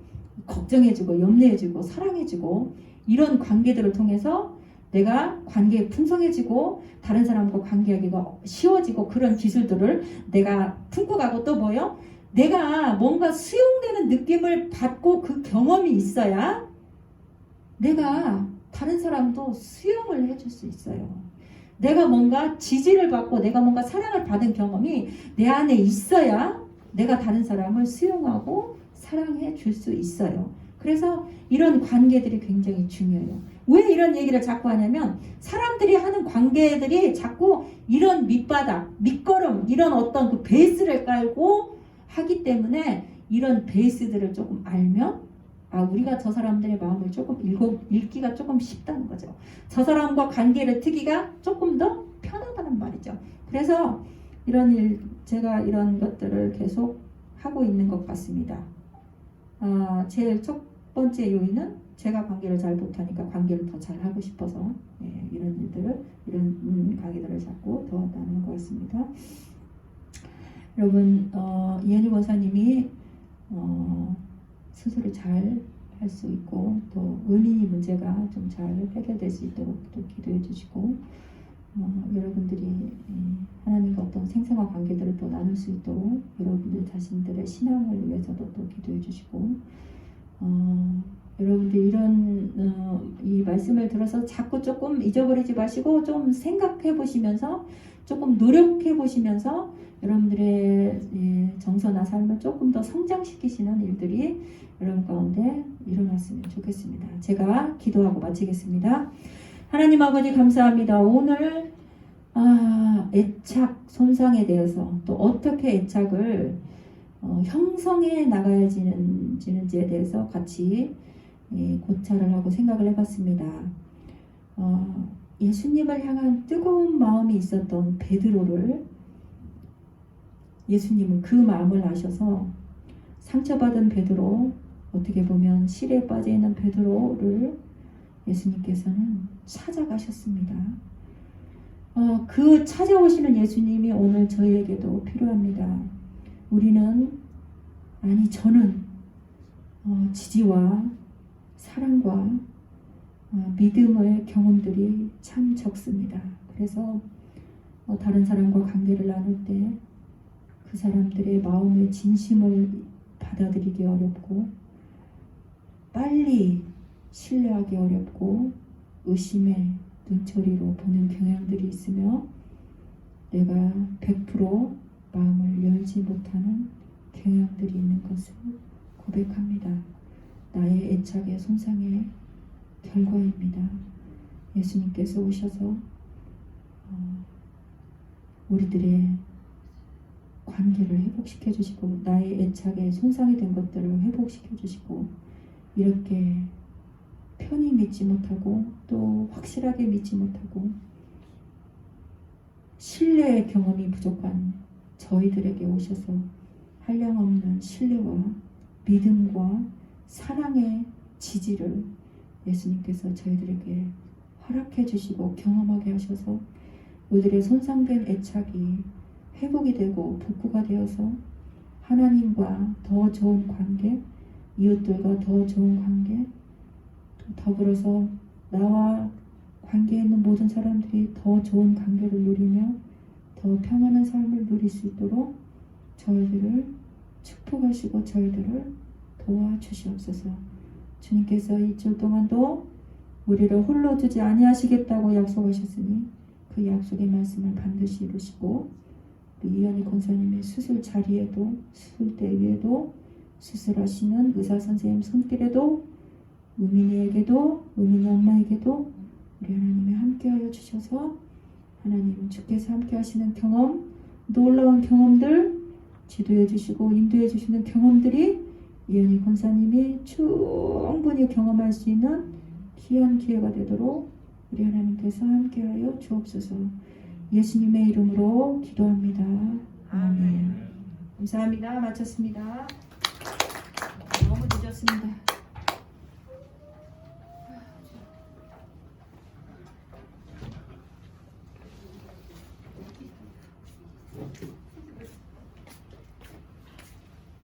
Speaker 1: 걱정해주고 염려해주고 사랑해주고 이런 관계들을 통해서 내가 관계에 풍성해지고 다른 사람과 관계하기가 쉬워지고 그런 기술들을 내가 품고 가고 또 뭐요? 내가 뭔가 수용되는 느낌을 받고 그 경험이 있어야 내가 다른 사람도 수용을 해줄 수 있어요. 내가 뭔가 지지를 받고 내가 뭔가 사랑을 받은 경험이 내 안에 있어야 내가 다른 사람을 수용하고 사랑해 줄 수 있어요. 그래서 이런 관계들이 굉장히 중요해요. 왜 이런 얘기를 자꾸 하냐면 사람들이 하는 관계들이 자꾸 이런 밑바닥, 밑거름, 이런 어떤 그 베이스를 깔고 하기 때문에 이런 베이스들을 조금 알면 우리가 저 사람들의 마음을 조금 읽기가 조금 쉽다는 거죠. 저 사람과 관계를 트기가 조금 더 편하다는 말이죠. 그래서 제가 이런 것들을 계속 하고 있는 것 같습니다. 제일 첫 번째 요인은 제가 관계를 잘 못하니까 관계를 더 잘하고 싶어서 이런 강의들을 자꾸 더 나누는 것 같습니다. 여러분, 이현희 권사님이 수술을 잘 할 수 있고 또 은인이 문제가 좀 잘 해결될 수 있도록 또 기도해 주시고 여러분들이 하나님과 어떤 생생한 관계들을 또 나눌 수 있도록 여러분들 자신들의 신앙을 위해서도 또 기도해 주시고 여러분들 이 말씀을 들어서 자꾸 조금 잊어버리지 마시고 좀 생각해 보시면서 조금 노력해 보시면서 여러분들의 정서나 삶을 조금 더 성장시키시는 일들이 여러분 가운데 일어났으면 좋겠습니다. 제가 기도하고 마치겠습니다. 하나님 아버지 감사합니다. 오늘 애착 손상에 대해서 또 어떻게 애착을 형성해 나가야지는지에 대해서 같이 고찰을 하고 생각을 해봤습니다. 예수님을 향한 뜨거운 마음이 있었던 베드로를 예수님은 그 마음을 아셔서 상처받은 베드로, 어떻게 보면 실에 빠져있는 베드로를 예수님께서는 찾아가셨습니다. 그 찾아오시는 예수님이 오늘 저희에게도 필요합니다. 저는 지지와 사랑과 믿음의 경험들이 참 적습니다. 그래서 다른 사람과 관계를 나눌 때 그 사람들의 마음의 진심을 받아들이기 어렵고 빨리 신뢰하기 어렵고 의심의 눈초리로 보는 경향들이 있으며 내가 100% 마음을 열지 못하는 경향들이 있는 것을 고백합니다. 나의 애착의 손상의 결과입니다. 예수님께서 오셔서 우리들의 관계를 회복시켜 주시고 나의 애착에 손상이 된 것들을 회복시켜 주시고 이렇게 편히 믿지 못하고 또 확실하게 믿지 못하고 신뢰의 경험이 부족한 저희들에게 오셔서 한량없는 신뢰와 믿음과 사랑의 지지를 예수님께서 저희들에게 허락해 주시고 경험하게 하셔서 우리들의 손상된 애착이 회복이 되고 복구가 되어서 하나님과 더 좋은 관계, 이웃들과 더 좋은 관계, 또 더불어서 나와 관계에 있는 모든 사람들이 더 좋은 관계를 누리며 더 평안한 삶을 누릴 수 있도록 저희들을 축복하시고 저희들을 도와주시옵소서. 주님께서 이 주 동안도 우리를 홀로 두지 아니하시겠다고 약속하셨으니 그 약속의 말씀을 반드시 이루시고 이현희 권사님의 수술 자리에도 수술대 위에도 수술하시는 의사 선생님 손길에도 의민이에게도 의민이 엄마에게도 우리 하나님이 함께하여 주셔서 하나님 주께서 함께하시는 경험, 놀라운 경험들 지도해 주시고 인도해 주시는 경험들이 이현희 권사님이 충분히 경험할 수 있는 귀한 기회가 되도록 우리 하나님께서 함께하여 주옵소서. 예수님의 이름으로 기도합니다. 아멘. 감사합니다. 마쳤습니다. 너무 늦었습니다.